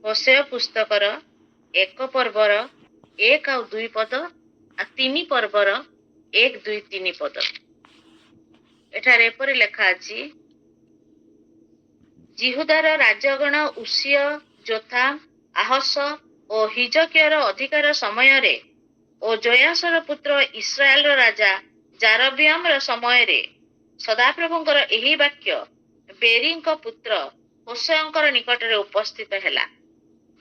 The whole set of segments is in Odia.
ହୋସେୟ ପୁସ୍ତକର 1 ପର୍ବର 1 ଆଉ 2 ପଦ ଆଉ 3 ପର୍ବର 1, 2, 3 ପଦ। ଏଠାରେ ଏପରି ଲେଖା ଅଛି, ଜିହୁଦାର ରାଜଗଣ ଉସିୟ, ଯୋଥାମ, ଆହସ ଓ ହିଜକିୟର ଅଧିକାର ସମୟରେ ଓ ଜୟାସର ପୁତ୍ର ଇସ୍ରାଏଲର ରାଜା ଜାରବିୟମର ସମୟରେ ସଦାପ୍ରଭୁଙ୍କର ଏହି ବାକ୍ୟ ବେରିଙ୍କ ପୁତ୍ର ହୋସେୟଙ୍କର ନିକଟରେ ଉପସ୍ଥିତ ହେଲା।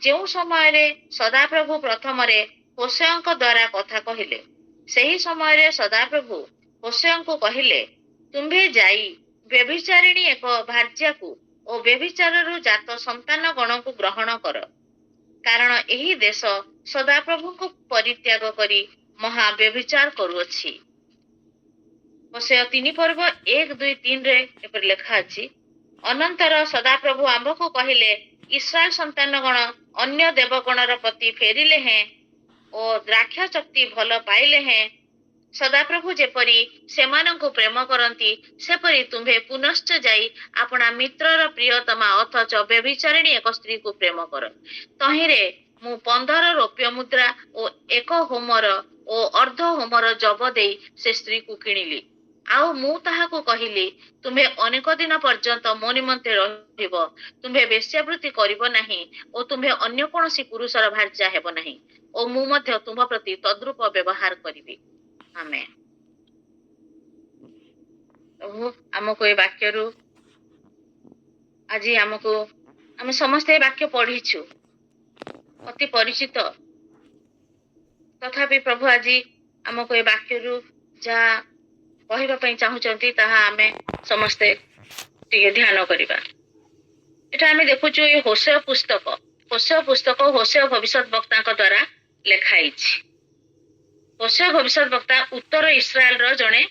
ଯେଉଁ ସମୟରେ ସଦାପ୍ରଭୁ ପ୍ରଥମରେ ହୋସେୟଙ୍କ ଦ୍ୱାରା କଥା କହିଲେ, ସେହି ସମୟରେ ସଦାପ୍ରଭୁ ହୋସେୟଙ୍କୁ କହିଲେ, ତୁମ୍ଭେ ଯାଇ ବ୍ୟଭିଚାରିଣୀ ଏକ ଭାର୍ଯ୍ୟାକୁ ଓ ବ୍ୟଭିଚାରରୁ ଜାତ ସନ୍ତାନ ଗଣକୁ ଗ୍ରହଣ କର, କାରଣ ଏହି ଦେଶ ସଦାପ୍ରଭୁଙ୍କୁ ପରିତ୍ୟାଗ କରି ମହା ବ୍ୟଭିଚାର କରୁଅଛି। ହୋସେୟ 3 ପର୍ବ 1, 2, 3ରେ ଏପରି ଲେଖା ଅଛି, ଅନନ୍ତର ସଦାପ୍ରଭୁ ଆମ୍ଭକୁ କହିଲେ, ଇସ୍ରାଏଲ ସନ୍ତାନଗଣ ଅନ୍ୟ ଦେବଗଣର ପ୍ରତି ଫେରିଲେ ହେଁ ଓ ଦ୍ରାକ୍ଷା ଚକ୍ତି ଭଲ ପାଇଲେ ହେଁ, ସଦାପ୍ରଭୁ ଯେପରି ସେମାନଙ୍କୁ ପ୍ରେମ କରନ୍ତି, ସେପରି ତୁମ୍ଭେ ପୁନଶ୍ଚ ଯାଇ ଆପଣା ମିତ୍ରର ପ୍ରିୟତମା ଅଥଚ ବ୍ୟଭିଚାରିଣୀ ଏକ ସ୍ତ୍ରୀକୁ ପ୍ରେମ କର। ତହିଁରେ ମୁଁ 15 ରୌପ୍ୟ ମୁଦ୍ରା ଓ 1 ହୋମର ଓ ଅର୍ଦ୍ଧ ହୋମର ଜବ ଦେଇ ସେ ସ୍ତ୍ରୀକୁ କିଣିଲି। ଆଉ ମୁଁ ତାହାକୁ କହିଲି, ତୁମ୍ଭେ ଅନେକ ଦିନ ପର୍ଯ୍ୟନ୍ତ ମୋ ନିମନ୍ତେ ରହିବ, ତୁମ୍ଭେ ବେଶ୍ୟାବୃତ୍ତି କରିବ ନାହିଁ ଓ ତୁମ୍ଭେ ଅନ୍ୟ କୌଣସି ପୁରୁଷର ଭାର୍ଯ୍ୟା ହେବ ନାହିଁ, ଓ ମୁଁ ମଧ୍ୟ ତୁମ୍ଭ ପ୍ରତି ତଦ୍ରୂପ ବ୍ୟବହାର କରିବି। ଆମେନ୍। ପ୍ରଭୁ ଆମକୁ ଏ ବାକ୍ୟରୁ ଆଜି ଆମେ ସମସ୍ତେ ଏ ବାକ୍ୟ ପଢିଛୁ, ଅତି ପରିଚିତ, ତଥାପି ପ୍ରଭୁ ଆଜି ଆମକୁ ଏ ବାକ୍ୟରୁ ଯାହା କହିବା ପାଇଁ ଚାହୁଁଛନ୍ତି ତାହା ଆମେ ସମସ୍ତେ ଟିକେ ଧ୍ୟାନ କରିବା। ଏଟା ଆମେ ଦେଖୁଛୁ ଏ ହୋସେୟ ପୁସ୍ତକ ହୋସେୟ ଭବିଷ୍ୟତ ବକ୍ତାଙ୍କ ଦ୍ୱାରା ଲେଖା ହେଇଛି। ହୋସେୟ ଭବିଷ୍ୟତ ବକ୍ତା ଉତ୍ତର ଇସ୍ରାଏଲର ଜଣେ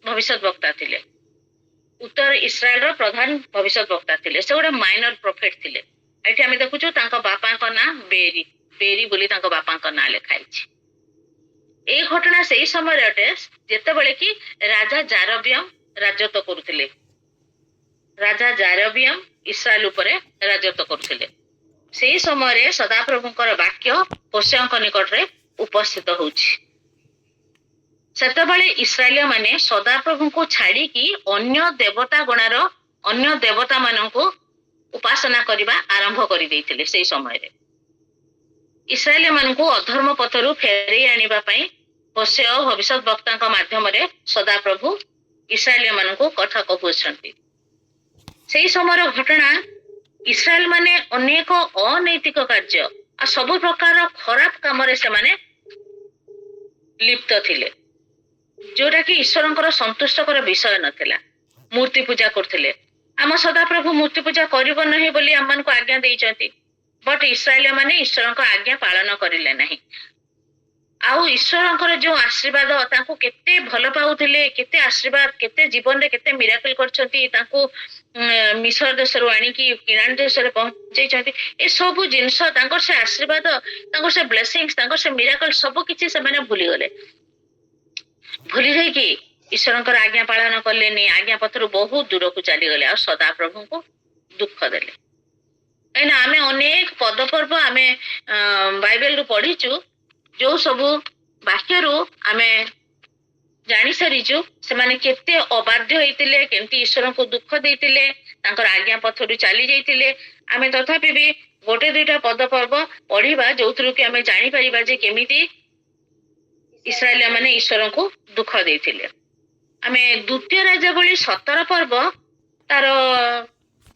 ଭବିଷ୍ୟତ ବକ୍ତା ଥିଲେ। ଉତ୍ତର ଇସ୍ରାଏଲର ପ୍ରଧାନ ଭବିଷ୍ୟତ ବକ୍ତା ଥିଲେ। ସେ ଗୋଟେ ମାଇନର ପ୍ରଫେଟ ଥିଲେ। ଏଠି ଆମେ ଦେଖୁଛୁ ତାଙ୍କ ବାପାଙ୍କ ନାଁ ବେରି ବୋଲି ତାଙ୍କ ବାପାଙ୍କ ନାଁ ଲେଖା ହେଇଛି। এই ଘଟଣା ସେଇ ସମୟରେ ଅଟେ ଯେତେବେଳେ କି ରାଜା ଜାରବିୟମ ରାଜତ୍ୱ କରୁଥିଲେ। ରାଜା ଜାରବିୟମ ଇସ୍ରାଏଲ ଉପରେ ରାଜତ୍ୱ କରୁଥିଲେ। ସେଇ ସମୟରେ ସଦାପ୍ରଭୁଙ୍କର ବାକ୍ୟ ହୋସେୟଙ୍କ ନିକଟରେ ଉପସ୍ଥିତ ହଉଛି। ସେତେବେଳେ ଇସ୍ରାଏଲୀୟ ମାନେ ସଦାପ୍ରଭୁଙ୍କୁ ଛାଡିକି ଅନ୍ୟ ଦେବତା ମାନଙ୍କୁ ଉପାସନା କରିବା ଆରମ୍ଭ କରିଦେଇଥିଲେ। ସେଇ ସମୟରେ ଇସ୍ରାଏଲୀୟ ମାନଙ୍କୁ ଅଧର୍ମ ପଥରୁ ଫେରେଇ ଆଣିବା ପାଇଁ ହୋସେୟ ଭବିଷ୍ୟତ ବକ୍ତାଙ୍କ ମାଧ୍ୟମରେ ସଦାପ୍ରଭୁ ଇସ୍ରାଏଲୀୟ ମାନଙ୍କୁ କଥା କହୁଅଛନ୍ତି। ସେଇ ସମୟର ଘଟଣା, ଇସ୍ରାଏଲ ମାନେ ଅନେକ ଅନୈତିକ କାର୍ଯ୍ୟ ଆଉ ସବୁ ପ୍ରକାର ଖରାପ କାମରେ ସେମାନେ ଲିପ୍ତ ଥିଲେ, ଯୋଉଟା କି ଈଶ୍ୱରଙ୍କର ସନ୍ତୁଷ୍ଟକର ବିଷୟ ନଥିଲା। ମୂର୍ତ୍ତି ପୂଜା କରୁଥିଲେ। ଆମ ସଦାପ୍ରଭୁ ମୂର୍ତ୍ତି ପୂଜା କରିବ ନାହିଁ ବୋଲି ଆମମାନଙ୍କୁ ଆଜ୍ଞା ଦେଇଛନ୍ତି, ବଟ୍ ଇସ୍ରାଏଲୀୟ ମାନେ ଈଶ୍ୱରଙ୍କ ଆଜ୍ଞା ପାଳନ କରିଲେ ନାହିଁ। ଆଉ ଈଶ୍ୱରଙ୍କର ଯୋଉ ଆଶୀର୍ବାଦ, ତାଙ୍କୁ କେତେ ଭଲ ପାଉଥିଲେ, କେତେ ଆଶୀର୍ବାଦ, କେତେ ଜୀବନରେ କେତେ ମିରାକଲ କରିଛନ୍ତି, ତାଙ୍କୁ ମିଶର ଦେଶରୁ ଆଣିକି କିଣାନ ଦେଶରେ ପହଞ୍ଚେଇଛନ୍ତି। ଏସବୁ ଜିନିଷ, ତାଙ୍କର ସେ ଆଶୀର୍ବାଦ, ତାଙ୍କର ସେ ବ୍ଲେସିଂସ, ତାଙ୍କର ସେ ମିରାକଲ ସବୁ କିଛି ସେମାନେ ଭୁଲିଗଲେ। ଭୁଲି ଯାଇକି ଈଶ୍ୱରଙ୍କର ଆଜ୍ଞା ପାଳନ କଲେନି, ଆଜ୍ଞା ପଥରୁ ବହୁତ ଦୂରକୁ ଚାଲିଗଲେ ଆଉ ସଦାପ୍ରଭୁଙ୍କୁ ଦୁଃଖ ଦେଲେ। କାହିଁକିନା ଆମେ ଅନେକ ପଦପର୍ବ ଆମେ ବାଇବେଲରୁ ପଢିଛୁ, ଯୋଉ ସବୁ ବାକ୍ୟରୁ ଆମେ ଜାଣି ସାରିଛୁ ସେମାନେ କେତେ ଅବାଧ୍ୟ ହେଇଥିଲେ, କେମିତି ଈଶ୍ୱରଙ୍କୁ ଦୁଃଖ ଦେଇଥିଲେ, ତାଙ୍କର ଆଜ୍ଞା ପଥରୁ ଚାଲି ଯାଇଥିଲେ। ଆମେ ତଥାପି ବି ଗୋଟେ ଦୁଇଟା ପଦପର୍ବ ପଢିବା ଯୋଉଥିରୁ କି ଆମେ ଜାଣିପାରିବା ଯେ କେମିତି ଇସ୍ରାଏଲୀୟ ମାନେ ଈଶ୍ୱରଙ୍କୁ ଦୁଃଖ ଦେଇଥିଲେ। ଆମେ ଦ୍ୱିତୀୟ ରାଜାବଳୀ 17 ପର୍ବ ତାର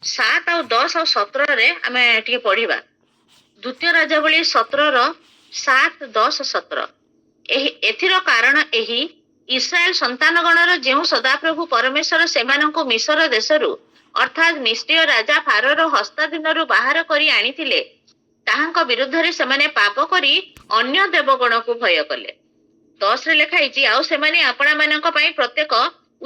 7 ଆଉ 10 ଆଉ 17ରେ ଆମେ ଟିକେ ପଢିବା। ଦ୍ୱିତୀୟ ରାଜାବଳୀ 17ର 7, 10, 17। ଏଥିର କାରଣ ଏହି, ଇସ୍ରାଏଲ ସନ୍ତାନଗଣର ଯେଉଁ ସଦାପ୍ରଭୁ ପରମେଶ୍ୱର ସେମାନଙ୍କୁ ମିଶର ଦେଶରୁ ଅର୍ଥାତ୍ ନିଷ୍କ୍ରିୟ ରାଜା ଫାରୋର ହସ୍ତାଧୀନରୁ ବାହାର କରି ଆଣିଥିଲେ, ତାହାଙ୍କ ବିରୁଦ୍ଧରେ ସେମାନେ ପାପ କରି ଅନ୍ୟ ଦେବଗଣକୁ ଭୟ କଲେ। 10ରେ ଲେଖା ହେଇଛି, ଆଉ ସେମାନେ ଆପଣା ମାନଙ୍କ ପାଇଁ ପ୍ରତ୍ୟେକ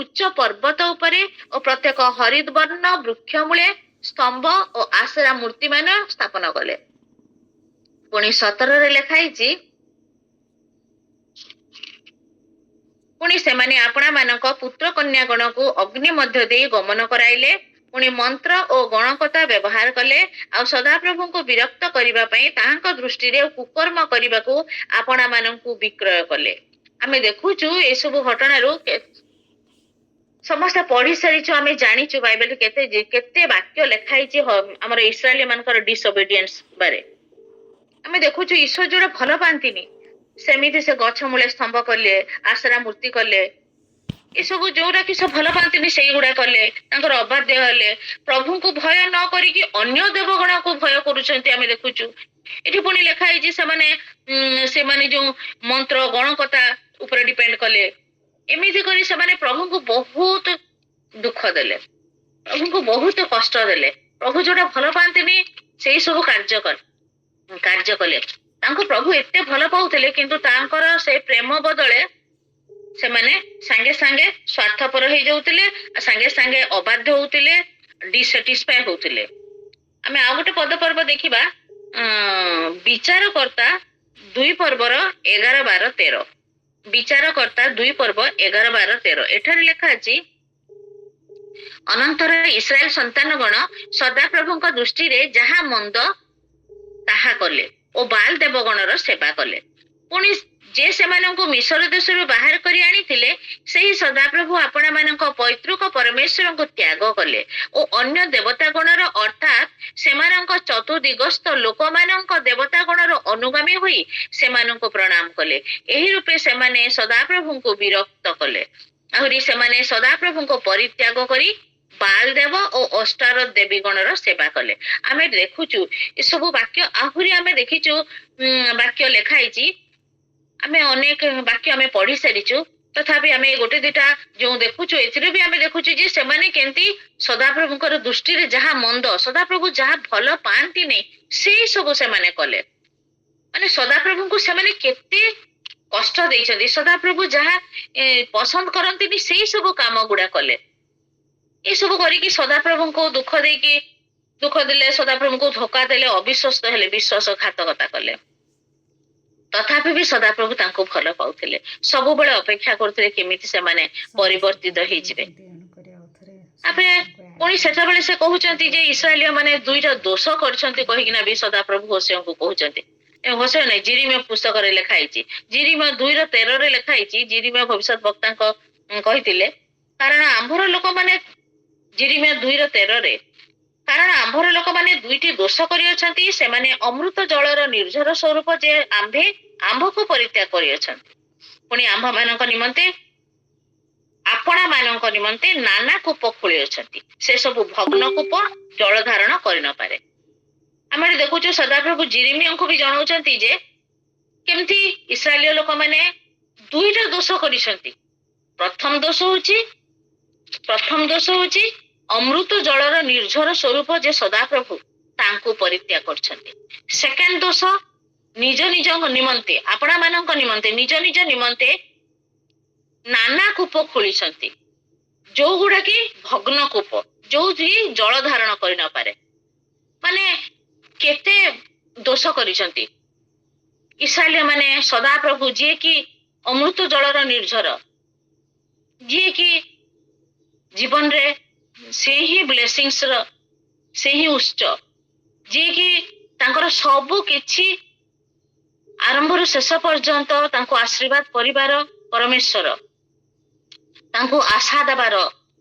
ଉଚ୍ଚ ପର୍ବତ ଉପରେ ଓ ପ୍ରତ୍ୟେକ ହରିଦ ବର୍ଣ୍ଣ ବୃକ୍ଷ ମୂଳେ ସ୍ତମ୍ଭ ଓ ଆସରା ମୂର୍ତ୍ତିମାନ ସ୍ଥାପନ କଲେ। ପୁଣି 17ରେ ଲେଖା ହେଇଛି, ପୁଣି ସେମାନେ ଆପଣା ମାନଙ୍କ ପୁତ୍ର କନ୍ୟା ଗଣକୁ ଅଗ୍ନି ମଧ୍ୟ ଦେଇ ଗମନ କରାଇଲେ। ପୁଣି ମନ୍ତ୍ର ଓ ଗଣକତା ବ୍ୟବହାର କଲେ ଆଉ ସଦାପ୍ରଭୁଙ୍କୁ ବିରକ୍ତ କରିବା ପାଇଁ ତାହାଙ୍କ ଦୃଷ୍ଟିରେ କୁକର୍ମ କରିବାକୁ ଆପଣା ମାନଙ୍କୁ ବିକ୍ରୟ କଲେ। ଆମେ ଦେଖୁଛୁ ଏସବୁ ଘଟଣାରୁ ସମସ୍ତେ ପଢି ସାରିଛୁ, ଆମେ ଜାଣିଛୁ ବାଇବେଲରେ କେତେ କେତେ ବାକ୍ୟ ଲେଖା ହେଇଛି ଆମର ଇସ୍ରାଏଲ ମାନଙ୍କର ଡିସଓବିଡିଏନ୍ସ ବାରେ। ଆମେ ଦେଖୁଛୁ ଈଶ୍ୱର ଯୋଉଟା ଭଲ ପାଆନ୍ତିନି ସେମିତି ସେ ଗଛ ମୂଳେ ସ୍ତମ୍ଭ କଲେ, ଆଶ୍ରା ମୂର୍ତ୍ତି କଲେ, ଏସବୁ ଯୋଉଟା କି ସେ ଭଲ ପାଆନ୍ତିନି ସେଇଗୁଡା କଲେ, ତାଙ୍କର ଅବାଧ୍ୟ ହେଲେ, ପ୍ରଭୁଙ୍କୁ ଭୟ ନ କରିକି ଅନ୍ୟ ଦେବଗଣକୁ ଭୟ କରୁଛନ୍ତି ଆମେ ଦେଖୁଛୁ। ଏଠି ପୁଣି ଲେଖା ହେଇଛି ସେମାନେ ଯୋଉ ମନ୍ତ୍ର ଗଣକଥା ଉପରେ ଡିପେଣ୍ଡ କଲେ, ଏମିତି କରି ସେମାନେ ପ୍ରଭୁଙ୍କୁ ବହୁତ ଦୁଃଖ ଦେଲେ, ପ୍ରଭୁଙ୍କୁ ବହୁତ କଷ୍ଟ ଦେଲେ। ପ୍ରଭୁ ଯୋଉଟା ଭଲ ପାଆନ୍ତିନି ସେଇ ସବୁ କାର୍ଯ୍ୟ କଲେ। ତାଙ୍କୁ ପ୍ରଭୁ ଏତେ ଭଲ ପାଉଥିଲେ କିନ୍ତୁ ତାଙ୍କର ସେ ପ୍ରେମ ବଦଳେ ସେମାନେ ସାଙ୍ଗେ ସାଙ୍ଗେ ସ୍ୱାର୍ଥପର ହେଇଯାଉଥିଲେ, ସାଙ୍ଗେ ସାଙ୍ଗେ ଅବାଧ୍ୟ ହଉଥିଲେ, ଡିସାଟିସ୍ଫାଏ ହଉଥିଲେ। ଆମେ ଆଉ ଗୋଟେ ପଦପର୍ବ ଦେଖିବା, ବିଚାରକର୍ତ୍ତା 2 ପର୍ବର 11, 12, 13। ବିଚାରକର୍ତ୍ତା 2 ପର୍ବ 11, 12, 13 ଏଠାରେ ଲେଖା ଅଛି, ଅନନ୍ତର ଇସ୍ରାଏଲ ସନ୍ତାନଗଣ ସଦାପ୍ରଭୁଙ୍କ ଦୃଷ୍ଟିରେ ଯାହା ମନ୍ଦ ତାହା କଲେ ଓ ବାଲ ଦେବଗଣର ସେବା କଲେ। ପୁଣି ଯେ ସେମାନଙ୍କୁ ମିଶର ଦେଶରୁ ବାହାର କରି ଆଣିଥିଲେ ସେହି ସଦାପ୍ରଭୁ ଆପଣା ମାନଙ୍କ ପୈତୃକ ପରମେଶ୍ୱରଙ୍କୁ ତ୍ୟାଗ କଲେ ଓ ଅନ୍ୟ ଦେବତାଗଣର ଅର୍ଥାତ୍ ସେମାନଙ୍କ ଚତୁର୍ଦିଗସ୍ଥ ଲୋକମାନଙ୍କ ଦେବତାଗଣର ଅନୁଗାମୀ ହୋଇ ସେମାନଙ୍କୁ ପ୍ରଣାମ କଲେ। ଏହି ରୂପେ ସେମାନେ ସଦାପ୍ରଭୁଙ୍କୁ ବିରକ୍ତ କଲେ। ଆହୁରି ସେମାନେ ସଦାପ୍ରଭୁଙ୍କୁ ପରିତ୍ୟାଗ କରି ବାଲ ଦେବ ଓ ଅଷ୍ଟାର ଦେବୀ ଗଣର ସେବା କଲେ। ଆମେ ଦେଖୁଛୁ ଏସବୁ ବାକ୍ୟ, ଆହୁରି ଆମେ ଦେଖିଛୁ ବାକ୍ୟ ଲେଖା ହେଇଛି, ଆମେ ଅନେକ ବାକ୍ୟ ଆମେ ପଢି ସାରିଛୁ, ତଥାପି ଆମେ ଗୋଟେ ଦିଟା ଯୋଉ ଦେଖୁଛୁ ଏଥିରେ ବି ଆମେ ଦେଖୁଛୁ ଯେ ସେମାନେ କେମିତି ସଦାପ୍ରଭୁଙ୍କର ଦୃଷ୍ଟିରେ ଯାହା ମନ୍ଦ, ସଦାପ୍ରଭୁ ଯାହା ଭଲ ପାଆନ୍ତିନି ସେଇ ସବୁ ସେମାନେ କଲେ। ମାନେ ସଦାପ୍ରଭୁଙ୍କୁ ସେମାନେ କେତେ କଷ୍ଟ ଦେଇଛନ୍ତି, ସଦାପ୍ରଭୁ ଯାହା ପସନ୍ଦ କରନ୍ତିନି ସେଇ ସବୁ କାମ ଗୁଡା କଲେ। ଏସବୁ କରିକି ସଦାପ୍ରଭୁଙ୍କୁ ଦୁଃଖ ଦେଲେ, ସଦାପ୍ରଭୁଙ୍କୁ ଧୋକା ଦେଲେ, ଅବିଶ୍ୱସ୍ତ ହେଲେ, ବିଶ୍ୱାସଘାତକତା କଲେ। ତଥାପି ବି ସଦାପ୍ରଭୁ ତାଙ୍କୁ ଭଲ ପାଉଥିଲେ, ସବୁବେଳେ ଅପେକ୍ଷା କରୁଥିଲେ କେମିତି ସେମାନେ ପରିବର୍ତ୍ତିତ ହେଇଯିବେ। ତାପରେ ପୁଣି ସେତେବେଳେ ସେ କହୁଛନ୍ତି ଯେ ଇସ୍ରାଏଲୀୟ ମାନେ 2ଟା ଦୋଷ କରିଛନ୍ତି କହିକିନା ବି ସଦାପ୍ରଭୁ ହୋସେୟଙ୍କୁ କହୁଛନ୍ତି। ହୋସେୟ ନାହିଁ, ଜିରିମିୟ ପୁସ୍ତକରେ ଲେଖା ହେଇଛି, ଜିରିମିୟ 2:13 ଲେଖା ହେଇଛି। ଜିରିମିୟ ଭବିଷ୍ୟତ ବକ୍ତାଙ୍କ କହିଥିଲେ, କାରଣ ଆମ୍ଭର ଲୋକମାନେ, ଜିରିମିୟ 2:13, କାରଣ ଆମ୍ଭର ଲୋକମାନେ 2ଟି ଦୋଷ କରିଅଛନ୍ତି, ସେମାନେ ଅମୃତ ଜଳର ନିର୍ଝର ସ୍ୱରୂପ ଯେ ଆମ୍ଭକୁ ପରିତ୍ୟାଗ କରିଅଛନ୍ତି, ପୁଣି ଆମ୍ଭମାନଙ୍କ ନିମନ୍ତେ ଆପଣା ମାନଙ୍କ ନିମନ୍ତେ ନାନା କୂପ ଖୋଳିଅଛନ୍ତି, ସେ ସବୁ ଭଗ୍ନ କୂପ, ଜଳ ଧାରଣ କରିନପାରେ। ଆମେ ଦେଖୁଛୁ ସଦାପ୍ରଭୁ ଜିରିମିୟଙ୍କୁ ବି ଜଣାଉଛନ୍ତି ଯେ କେମିତି ଇସ୍ରାଏଲୀୟ ଲୋକମାନେ 2ଟା ଦୋଷ କରିଛନ୍ତି। ପ୍ରଥମ ଦୋଷ ହଉଛି ଅମୃତ ଜଳର ନିର୍ଝର ସ୍ୱରୂପ ଯେ ସଦାପ୍ରଭୁ ତାଙ୍କୁ ପରିତ୍ୟାଗ କରିଛନ୍ତି। ସେକେଣ୍ଡ ଦୋଷ, ନିଜ ନିମନ୍ତେ, ଆପଣା ମାନଙ୍କ ନିମନ୍ତେ, ନିଜ ନିମନ୍ତେ ନାନା କୂପ ଖୋଳିଛନ୍ତି, ଯୋଉଗୁଡା କି ଭଗ୍ନ କୂପ, ଯୋଉଠି ଜଳ ଧାରଣ କରିନପାରେ। ମାନେ କେତେ ଦୋଷ କରିଛନ୍ତି ଇସ୍ରାଏଲୀୟ ମାନେ। ସଦାପ୍ରଭୁ ଯିଏ କି ଅମୃତ ଜଳର ନିର୍ଝର, ଯିଏ କି ଜୀବନରେ ସେ ହିଁ ବ୍ଲେସିଂସର ସେ ହିଁ ଉତ୍ସ, ଯିଏ କି ତାଙ୍କର ସବୁ କିଛି ଆରମ୍ଭରୁ ଶେଷ ପର୍ଯ୍ୟନ୍ତ ତାଙ୍କୁ ଆଶୀର୍ବାଦ କରିବାର ପରମେଶ୍ୱର, ତାଙ୍କୁ ଆଶା ଦେବାର,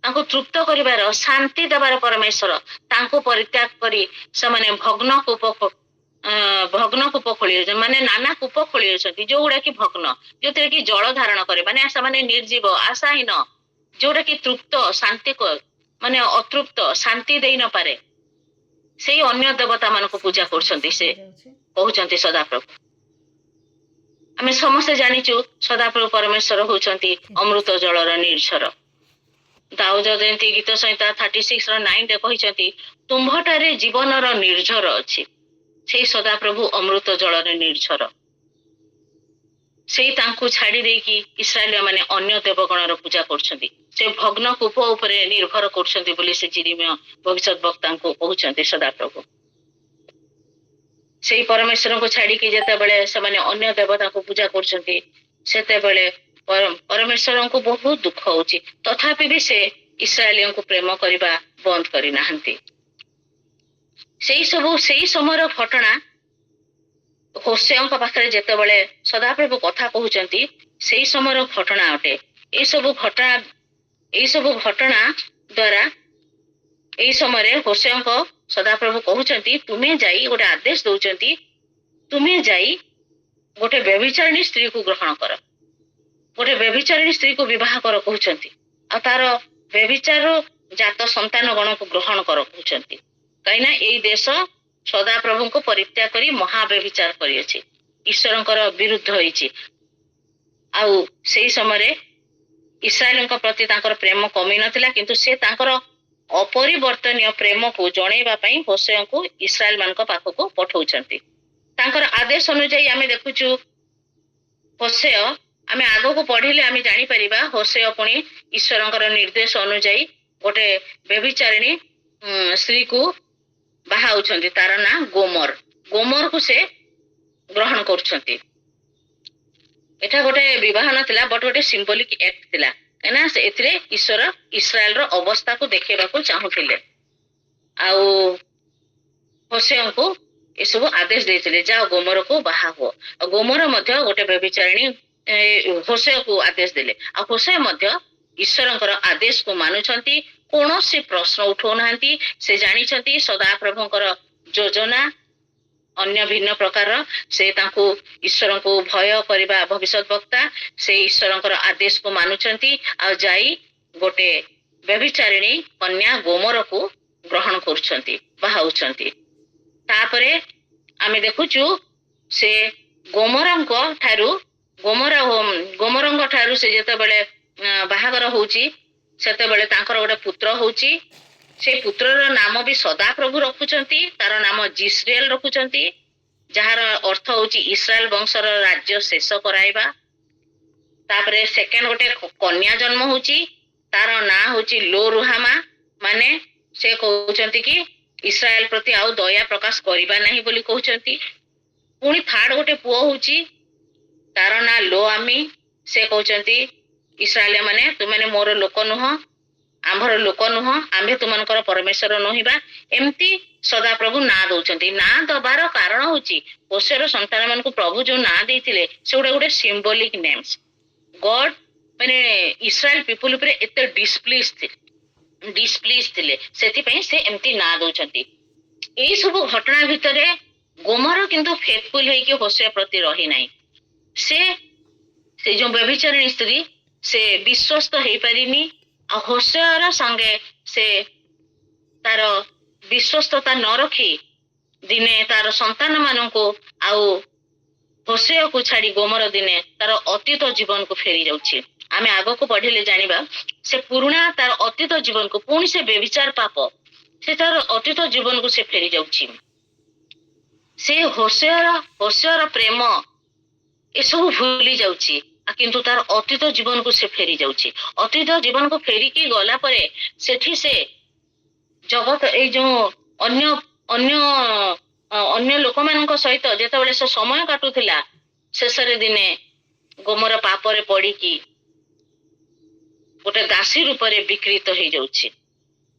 ତାଙ୍କୁ ତୃପ୍ତ କରିବାର, ଶାନ୍ତି ଦେବାର ପରମେଶ୍ୱର, ତାଙ୍କୁ ପରିତ୍ୟାଗ କରି ସେମାନେ ଭଗ୍ନ କୂପ ଖୋଳିଅଛନ୍ତି, ମାନେ ନାନା କୂପ ଖୋଳିଅଛନ୍ତି, ଯୋଉଗୁଡା କି ଭଗ୍ନ, ଯୋଉଥିରେ କି ଜଳ ଧାରଣ କରେ, ମାନେ ସେମାନେ ନିର୍ଜୀବ, ଆଶାହୀନ, ଯୋଉଟା କି ତୃପ୍ତ, ଶାନ୍ତି ମାନେ ଅତୃପ୍ତ, ଶାନ୍ତି ଦେଇ ନପାରେ, ସେଇ ଅନ୍ୟ ଦେବତା ମାନଙ୍କୁ ପୂଜା କରୁଛନ୍ତି। ସେ କହୁଛନ୍ତି ସଦାପ୍ରଭୁ। ଆମେ ସମସ୍ତେ ଜାଣିଛୁ ସଦାପ୍ରଭୁ ପରମେଶ୍ୱର ହଉଛନ୍ତି ଅମୃତ ଜଳର ନିର୍ଝର। ଦାଉଦ ଯେମିତି ଗୀତ ସଂହିତା 36:9 କହିଛନ୍ତି, ତୁମ୍ଭଠାରେ ଜୀବନର ନିର୍ଝର ଅଛି। ସେଇ ସଦାପ୍ରଭୁ ଅମୃତ ଜଳର ନିର୍ଝର, ସେଇ ତାଙ୍କୁ ଛାଡି ଦେଇକି ଇସ୍ରାଏଲୀୟ ମାନେ ଅନ୍ୟ ଦେବଗଣର ପୂଜା କରୁଛନ୍ତି, ସେ ଭଗ୍ନ କୂପ ଉପରେ ନିର୍ଭର କରୁଛନ୍ତି ବୋଲି ସେ ଜିରିମିୟ ଭବିଷ୍ୟତ ବକ୍ତାଙ୍କୁ କହୁଛନ୍ତି ସଦାପ୍ରଭୁ। ସେଇ ପରମେଶ୍ୱରଙ୍କୁ ଛାଡିକି ଯେତେବେଳେ ସେମାନେ ଅନ୍ୟ ଦେବତାଙ୍କୁ ପୂଜା କରୁଛନ୍ତି, ସେତେବେଳେ ପରମେଶ୍ୱରଙ୍କୁ ବହୁତ ଦୁଃଖ ହଉଛି। ତଥାପି ବି ସେ ଇସ୍ରାଏଲିୟଙ୍କୁ ପ୍ରେମ କରିବା ବନ୍ଦ କରିନାହାନ୍ତି। ସେଇ ସମୟର ଘଟଣା ହୋସେୟଙ୍କ ପାଖରେ ଯେତେବେଳେ ସଦାପ୍ରଭୁ କଥା କହୁଛନ୍ତି ସେଇ ସମୟର ଘଟଣା ଅଟେ। ଏଇ ସବୁ ଘଟଣା ଦ୍ୱାରା ଏଇ ସମୟରେ ହୋସେୟଙ୍କ ସଦାପ୍ରଭୁ କହୁଛନ୍ତି ତୁମେ ଯାଇ ଗୋଟେ ଆଦେଶ ଦଉଛନ୍ତି, ତୁମେ ଯାଇ ଗୋଟେ ବ୍ୟଭିଚାରିଣୀ ସ୍ତ୍ରୀକୁ ଗ୍ରହଣ କର, ଗୋଟେ ବ୍ୟଭିଚାରିଣୀ ସ୍ତ୍ରୀକୁ ବିବାହ କର କହୁଛନ୍ତି, ଆଉ ତାର ବ୍ୟଭିଚାରରୁ ଜାତ ସନ୍ତାନ ଗଣକୁ ଗ୍ରହଣ କର କହୁଛନ୍ତି। କାହିଁକିନା ଏଇ ଦେଶ ସଦାପ୍ରଭୁଙ୍କୁ ପରିତ୍ୟାଗ କରି ମହାବ୍ୟଭିଚାର କରିଅଛି, ଈଶ୍ୱରଙ୍କର ବିରୁଦ୍ଧ ହେଇଛି। ଆଉ ସେଇ ସମୟରେ ଇସ୍ରାଏଲଙ୍କ ପ୍ରତି ତାଙ୍କର ପ୍ରେମ କମି ନଥିଲା, କିନ୍ତୁ ସେ ତାଙ୍କର ଅପରିବର୍ତ୍ତନୀୟ ପ୍ରେମକୁ ଜଣେଇବା ପାଇଁ ହୋସେୟଙ୍କୁ ଇସ୍ରାଏଲ ମାନଙ୍କ ପାଖକୁ ପଠଉଛନ୍ତି। ତାଙ୍କର ଆଦେଶ ଅନୁଯାୟୀ ଆମେ ଦେଖୁଛୁ ହୋସେୟ, ଆମେ ଆଗକୁ ପଢିଲେ ଆମେ ଜାଣିପାରିବା ହୋସେୟ ପୁଣି ଈଶ୍ୱରଙ୍କର ନିର୍ଦ୍ଦେଶ ଅନୁଯାୟୀ ଗୋଟେ ବ୍ୟଭିଚାରିଣୀ ସ୍ତ୍ରୀକୁ ବାହା ହଉଛନ୍ତି, ତାର ନାଁ ଗୋମର। ଗୋମରକୁ ସେ ଗ୍ରହଣ କରୁଛନ୍ତି। ଏଟା ଗୋଟେ ବିବାହ ନଥିଲା, ବଟ୍ ଗୋଟେ ସିମ୍ବଲିକ ଆକ୍ଟ ଥିଲା, କାହିଁକିନା ଏଥିରେ ଈଶ୍ୱର ଇସ୍ରାଏଲର ଅବସ୍ଥାକୁ ଦେଖେଇବାକୁ ଚାହୁଁଥିଲେ। ଆଉ ହୋସେୟଙ୍କୁ ଏସବୁ ଆଦେଶ ଦେଇଥିଲେ, ଯାଅ ଗୋମରକୁ ବାହା ହୁଅ। ଆଉ ଗୋମର ମଧ୍ୟ ଗୋଟେ ବ୍ୟଭିଚାରିଣୀ ହୋସେୟକୁ ଆଦେଶ ଦେଲେ। ଆଉ ହୋସେୟ ମଧ୍ୟ ଈଶ୍ୱରଙ୍କର ଆଦେଶକୁ ମାନୁଛନ୍ତି, କୌଣସି ପ୍ରଶ୍ନ ଉଠଉନାହାନ୍ତି। ସେ ଜାଣିଛନ୍ତି ସଦାପ୍ରଭୁଙ୍କର ଯୋଜନା ଅନ୍ୟ ଭିନ୍ନ ପ୍ରକାରର। ସେ ତାଙ୍କୁ ଈଶ୍ୱରଙ୍କୁ ଭୟ କରିବା ଭବିଷ୍ୟତ ବକ୍ତା, ସେ ଈଶ୍ୱରଙ୍କର ଆଦେଶକୁ ମାନୁଛନ୍ତି ଆଉ ଯାଇ ଗୋଟେ ବ୍ୟଭିଚାରିଣୀ କନ୍ୟା ଗୋମରକୁ ଗ୍ରହଣ କରୁଛନ୍ତି, ବାହାଉଛନ୍ତି। ତାପରେ ଆମେ ଦେଖୁଛୁ ସେ ଗୋମରଙ୍କ ଠାରୁ ସେ ଯେତେବେଳେ ବାହାଘର ହଉଛି ସେତେବେଳେ ତାଙ୍କର ଗୋଟେ ପୁତ୍ର ହଉଛି। ସେ ପୁତ୍ରର ନାମ ବି ସଦାପ୍ରଭୁ ରଖୁଛନ୍ତି, ତାର ନାମ ଜିସ୍ରେଲ ରଖୁଛନ୍ତି, ଯାହାର ଅର୍ଥ ହଉଛି ଇସ୍ରାଏଲ ବଂଶର ରାଜ୍ୟ ଶେଷ କରାଇବା। ତାପରେ ସେକେଣ୍ଡ ଗୋଟେ କନ୍ୟା ଜନ୍ମ ହଉଛି, ତାର ନାଁ ହଉଛି ଲୋ ରୁହାମା, ମାନେ ସେ କହୁଛନ୍ତି କି ଇସ୍ରାଏଲ ପ୍ରତି ଆଉ ଦୟା ପ୍ରକାଶ କରିବା ନାହିଁ ବୋଲି କହୁଛନ୍ତି। ପୁଣି ଥାର୍ଡ ଗୋଟେ ପୁଅ ହଉଛି, ତାର ନାଁ ଲୋ ଆମି, ସେ କହୁଛନ୍ତି ଇସ୍ରାଏଲ ମାନେ ତୁମାନେ ମୋର ଲୋକ ନୁହଁ, ଆମ୍ଭର ଲୋକ ନୁହଁ, ଆମ୍ଭେ ତୁମଙ୍କର ପରମେଶ୍ୱର ନୁହିଁବା। ଏମିତି ସଦାପ୍ରଭୁ ନାଁ ଦଉଛନ୍ତି। ନାଁ ଦବାର କାରଣ ହଉଛି ହୋସେୟର ସନ୍ତାନ ମାନଙ୍କୁ ପ୍ରଭୁ ଯୋଉ ନାଁ ଦେଇଥିଲେ ସେଗୁଡା ଗୋଟେ ସିମ୍ବଲିକ ନେମ୍ସ। ଗଡ ମାନେ ଇସ୍ରାଏଲ ପିପୁଲ ଉପରେ ଏତେ ଡିସପ୍ଲିଜ ଥିଲେ, ସେଥିପାଇଁ ସେ ଏମିତି ନାଁ ଦଉଛନ୍ତି। ଏଇ ସବୁ ଘଟଣା ଭିତରେ ଗୋମର କିନ୍ତୁ ଫେଥଫୁଲ ହେଇକି ହୋସେୟ ପ୍ରତି ରହିନାହିଁ। ସେ ଯୋଉ ବ୍ୟଭିଚାରିଣୀ ସ୍ତ୍ରୀ ସେ ବିଶ୍ୱସ୍ତ ହେଇପାରିନି। ଆଉ ହୋସେୟର ସଙ୍ଗେ ସେ ତାର ବିଶ୍ୱସ୍ତତା ନ ରଖି ଦିନେ ତାର ସନ୍ତାନ ମାନଙ୍କୁ ଆଉ ହୋସେୟକୁ ଛାଡି ଗୋମର ଦିନେ ତାର ଅତୀତ ଜୀବନକୁ ଫେରି ଯାଉଛି। ଆମେ ଆଗକୁ ପଢିଲେ ଜାଣିବା ସେ ପୁରୁଣା ତାର ଅତୀତ ଜୀବନକୁ, ପୁଣି ସେ ବ୍ୟଭିଚାର ପାପ, ସେ ତାର ଅତୀତ ଜୀବନକୁ ସେ ଫେରି ଯାଉଛି। ସେ ହୋସେୟର ପ୍ରେମ ଏସବୁ ଭୁଲି ଯାଉଛି, କିନ୍ତୁ ତାର ଅତୀତ ଜୀବନକୁ ସେ ଫେରି ଯାଉଛି। ଅତୀତ ଜୀବନକୁ ଫେରିକି ଗଲା ପରେ ସେଠି ସେ ଜଗତ ଏଇ ଯୋଉ ଅନ୍ୟ ଲୋକମାନଙ୍କ ସହିତ ଯେତେବେଳେ ସେ ସମୟ କାଟୁଥିଲା, ଶେଷରେ ଦିନେ ଗୋମର ପାପରେ ପଡିକି ଗୋଟେ ଦାସୀ ରୂପରେ ବିକୃତ ହେଇଯାଉଛି।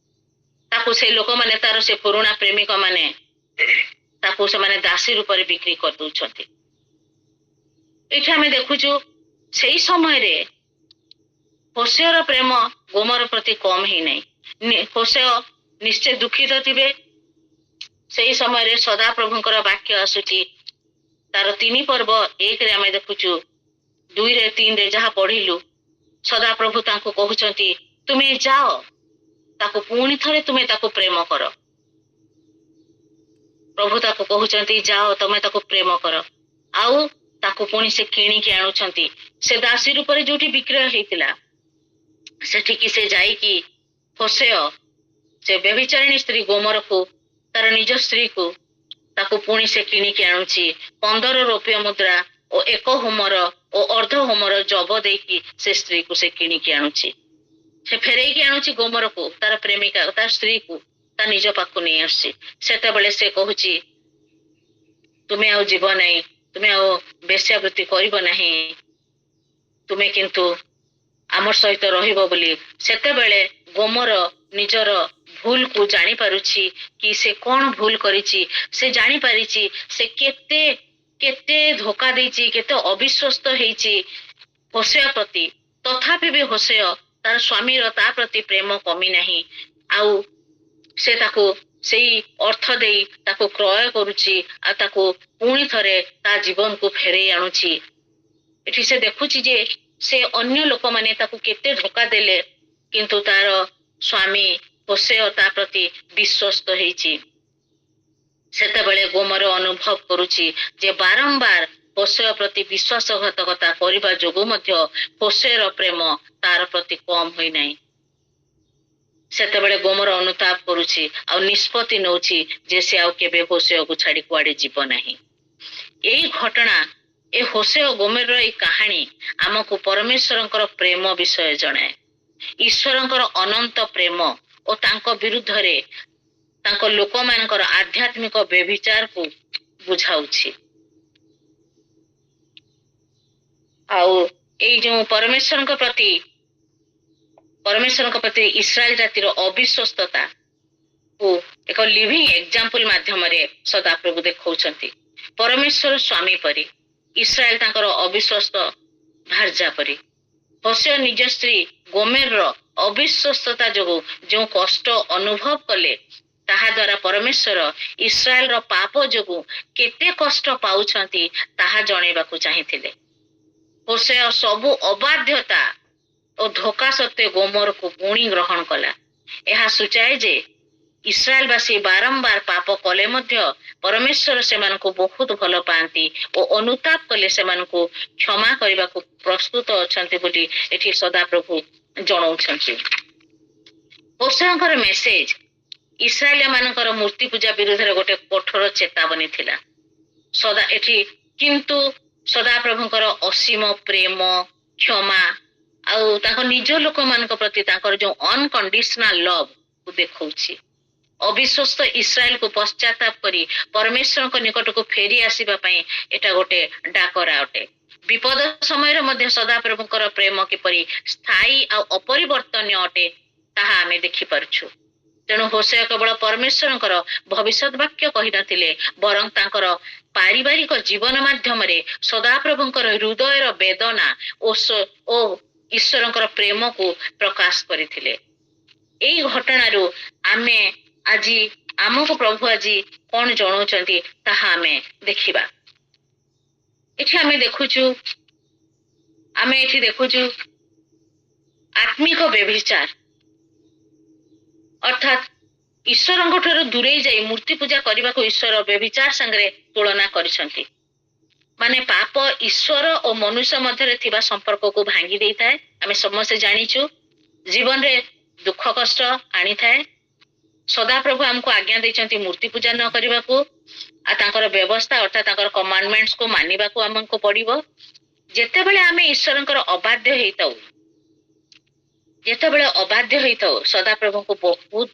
ତାକୁ ସେ ଲୋକମାନେ, ତାର ସେ ପୁରୁଣା ପ୍ରେମିକ ମାନେ ତାକୁ ସେମାନେ ଦାସୀ ରୂପରେ ବିକ୍ରି କରିଦଉଛନ୍ତି। ଏଇଠି ଆମେ ଦେଖୁଛୁ ସେଇ ସମୟରେ ହୋସେୟର ପ୍ରେମ ଗୋମର ପ୍ରତି କମ ହେଇନାହିଁ। ହୋସେୟ ନିଶ୍ଚୟ ଦୁଃଖିତ ଥିବେ। ସେଇ ସମୟରେ ସଦାପ୍ରଭୁଙ୍କର ବାକ୍ୟ ଆସୁଛି, ତାର 3 ପର୍ବ 1ରେ ଆମେ ଦେଖୁଛୁ, 2ରେ 3ରେ ଯାହା ପଢିଲୁ, ସଦାପ୍ରଭୁ ତାଙ୍କୁ କହୁଛନ୍ତି ତୁମେ ଯାଅ, ତାକୁ ପୁଣି ଥରେ ତୁମେ ତାକୁ ପ୍ରେମ କର। ପ୍ରଭୁ ତାକୁ କହୁଛନ୍ତି ଯାଅ ତମେ ତାକୁ ପ୍ରେମ କର। ଆଉ ତାକୁ ପୁଣି ସେ କିଣିକି ଆଣୁଛନ୍ତି। ସେ ଦାସୀ ରୂପରେ ଯୋଉଠି ବିକ୍ରୟ ହେଇଥିଲା ସେଠିକି ସେ ଯାଇକି ହୋସେୟ ସେ ବ୍ୟଭିଚାରିଣୀ ସ୍ତ୍ରୀ ଗୋମରକୁ, ତାର ନିଜ ସ୍ତ୍ରୀକୁ, ତାକୁ ପୁଣି ସେ କିଣିକି ଆଣୁଛି। 15 ରୌପ୍ୟ ମୁଦ୍ରା ଓ 1 ହୋମର ଓ ଅର୍ଦ୍ଧ ହୋମର ଜବ ଦେଇକି ସେ ସ୍ତ୍ରୀକୁ ସେ କିଣିକି ଆଣୁଛି। ସେ ଫେରେଇକି ଆଣୁଛି ଗୋମରକୁ, ତାର ପ୍ରେମିକା, ତାର ସ୍ତ୍ରୀକୁ ତା ନିଜ ପାଖକୁ ନେଇ ଆସୁଛି। ସେତେବେଳେ ସେ କହୁଛି ତୁମେ ଆଉ ଯିବ ନାହିଁ, ତୁମେ ଆଉ ବେଶ୍ୟାବୃତ୍ତି କରିବ ନାହିଁ, ତୁମେ କିନ୍ତୁ ଆମ ସହିତ ରହିବ ବୋଲି। ସେତେବେଳେ ଗୋମର ନିଜର ଭୁଲ କୁ ଜାଣି ପାରୁଛି କି ସେ କଣ ଭୁଲ କରିଛି, ସେ ଜାଣି ପାରିଛି ସେ କେତେ କେତେ ଧୋକା ଦେଇଛି, କେତେ ଅବିଶ୍ୱସ୍ତ ହେଇଛି ହୋସେୟ ପ୍ରତି। ତଥାପି ବି ହୋସେୟ ତାର ସ୍ୱାମୀର ତା ପ୍ରତି ପ୍ରେମ କମି ନାହିଁ, ଆଉ ସେ ତାକୁ ସେଇ ଅର୍ଥ ଦେଇ ତାକୁ କ୍ରୟ କରୁଛି, ଆଉ ତାକୁ ପୁଣି ଥରେ ତା ଜୀବନକୁ ଫେରେଇ ଆଣୁଛି। ଏଠି ସେ ଦେଖୁଛି ଯେ ସେ ଅନ୍ୟ ଲୋକମାନେ ତାକୁ କେତେ ଧୋକା ଦେଲେ, କିନ୍ତୁ ତାର ସ୍ୱାମୀ ହୋସେୟ ତା ପ୍ରତି ବିଶ୍ୱସ୍ତ ହେଇଛି। ସେତେବେଳେ ଗୋମର ଅନୁଭବ କରୁଛି ଯେ ବାରମ୍ବାର ହୋସେୟ ପ୍ରତି ବିଶ୍ୱାସଘାତକତା କରିବା ଯୋଗୁଁ ମଧ୍ୟ ହୋସେୟର ପ୍ରେମ ତାର ପ୍ରତି କମ ହୋଇନାହିଁ। ସେତେବେଳେ ଗୋମର ଅନୁତାପ କରୁଛି ଆଉ ନିଷ୍ପତ୍ତି ନେଉଛି ଯେ ସେ ଆଉ କେବେ ହୋସେୟକୁ ଛାଡି କୁଆଡେ ଯିବ ନାହିଁ। ଏଇ ଘଟଣା, ଏ ହୋସେୟ ଗୋମରର ଏଇ କାହାଣୀ ଆମକୁ ପରମେଶ୍ୱରଙ୍କର ପ୍ରେମ ବିଷୟ ଜଣାଏ। ଈଶ୍ୱରଙ୍କର ଅନନ୍ତ ପ୍ରେମ ଓ ତାଙ୍କ ବିରୁଦ୍ଧରେ ତାଙ୍କ ଲୋକମାନଙ୍କର ଆଧ୍ୟାତ୍ମିକ ବ୍ୟଭିଚାରକୁ ବୁଝାଉଛି। ଆଉ ଏଇ ଯୋଉ ପରମେଶ୍ୱରଙ୍କ ପ୍ରତି ଇସ୍ରାଏଲ ଜାତିର ଅବିଶ୍ୱସ୍ତତା କୁ ଏକ ଲିଭିଂ ଏକ୍ସାମ୍ପଲ ମାଧ୍ୟମରେ ସଦାପ୍ରଭୁ ଦେଖାଉଛନ୍ତି। ପରମେଶ୍ୱର ସ୍ୱାମୀ ପରି, ଇସ୍ରାଏଲ ତାଙ୍କର ଅବିଶ୍ୱସ୍ତ ଭାର୍ଯ୍ୟା ପରି। ହୋସେୟ ନିଜ ସ୍ତ୍ରୀ ଗୋମେରର ଅବିଶ୍ୱସ୍ତତା ଯୋଗୁଁ ଯେଉଁ କଷ୍ଟ ଅନୁଭବ କଲେ, ତାହା ଦ୍ୱାରା ପରମେଶ୍ୱର ଇସ୍ରାଏଲର ପାପ ଯୋଗୁଁ କେତେ କଷ୍ଟ ପାଉଛନ୍ତି ତାହା ଜଣେଇବାକୁ ଚାହିଁଥିଲେ। ହୋସେୟ ସବୁ ଅବାଧ୍ୟତା ଓ ଧୋକା ସତ୍ତ୍ୱେ ଗୋମରକୁ ପୁଣି ଗ୍ରହଣ କଲା। ଏହା ସୂଚାଏ ଯେ ଇସ୍ରାଏଲବାସୀ ବାରମ୍ବାର ପାପ କଲେ ମଧ୍ୟ ପରମେଶ୍ୱର ସେମାନଙ୍କୁ ବହୁତ ଭଲ ପାଆନ୍ତି ଓ ଅନୁତାପ କଲେ ସେମାନଙ୍କୁ କ୍ଷମା କରିବାକୁ ପ୍ରସ୍ତୁତ ଅଛନ୍ତି ବୋଲି ଏଠି ସଦାପ୍ରଭୁ ଜଣାଉଛନ୍ତି। ହୋସେୟଙ୍କର ମେସେଜ ଇସ୍ରାଏଲିଆ ମାନଙ୍କର ମୂର୍ତ୍ତି ପୂଜା ବିରୁଦ୍ଧରେ ଗୋଟେ କଠୋର ଚେତାବନୀ ଥିଲା। ଏଠି କିନ୍ତୁ ସଦାପ୍ରଭୁଙ୍କର ଅସୀମ ପ୍ରେମ, କ୍ଷମା ଆଉ ତାଙ୍କ ନିଜ ଲୋକମାନଙ୍କ ପ୍ରତି ତାଙ୍କର ଯୋଉ ଅନକଣ୍ଡିସନାଲ ଲଭ କୁ ଦେଖଉଛି। ଅବିଶ୍ୱସ୍ତ ଇସ୍ରାଏଲକୁ ପଶ୍ଚାତାପ କରି ପରମେଶ୍ୱରଙ୍କ ନିକଟକୁ ଫେରି ଆସିବା ପାଇଁ ଏଟା ଗୋଟେ ଡାକରା ଅଟେ। ବିପଦ ସମୟରେ ମଧ୍ୟ ସଦାପ୍ରଭୁଙ୍କର ପ୍ରେମ କିପରି ସ୍ଥାୟୀ ଆଉ ଅପରିବର୍ତ୍ତନୀୟ ଅଟେ ତାହା ଆମେ ଦେଖିପାରୁଛୁ। ତେଣୁ ହୋସେୟ କେବଳ ପରମେଶ୍ୱରଙ୍କର ଭବିଷ୍ୟତ ବାକ୍ୟ କହିନଥିଲେ, ବରଂ ତାଙ୍କର ପାରିବାରିକ ଜୀବନ ମାଧ୍ୟମରେ ସଦାପ୍ରଭୁଙ୍କର ହୃଦୟର ବେଦନା ଓ ଈଶ୍ୱରଙ୍କର ପ୍ରେମକୁ ପ୍ରକାଶ କରିଥିଲେ। ଏଇ ଘଟଣାରୁ ଆମକୁ ପ୍ରଭୁ ଆଜି କଣ ଜଣାଉଛନ୍ତି ତାହା ଆମେ ଦେଖିବା। ଏଠି ଦେଖୁଛୁ ଆତ୍ମିକ ବ୍ୟଭିଚାର, ଅର୍ଥାତ୍ ଈଶ୍ୱରଙ୍କ ଠାରୁ ଦୂରେଇ ଯାଇ ମୂର୍ତ୍ତି ପୂଜା କରିବାକୁ ଈଶ୍ୱର ବ୍ୟଭିଚାର ସାଙ୍ଗରେ ତୁଳନା କରିଛନ୍ତି। ମାନେ ପାପ ଈଶ୍ୱର ଓ ମନୁଷ୍ୟ ମଧ୍ୟରେ ଥିବା ସମ୍ପର୍କକୁ ଭାଙ୍ଗି ଦେଇଥାଏ। ଆମେ ସମସ୍ତେ ଜାଣିଛୁ, ଜୀବନରେ ଦୁଃଖ କଷ୍ଟ ଆଣିଥାଏ। ସଦାପ୍ରଭୁ ଆମକୁ ଆଜ୍ଞା ଦେଇଛନ୍ତି ମୂର୍ତ୍ତି ପୂଜା ନ କରିବାକୁ, ଆଉ ତାଙ୍କର ବ୍ୟବସ୍ଥା ଅର୍ଥାତ୍ ତାଙ୍କର କମାଣ୍ଡମେଣ୍ଟସକୁ ମାନିବାକୁ ଆମକୁ ପଡିବ। ଯେତେବେଳେ ଆମେ ଈଶ୍ୱରଙ୍କର ଅବାଧ୍ୟ ହେଇଥାଉ ସଦାପ୍ରଭୁଙ୍କୁ ବହୁତ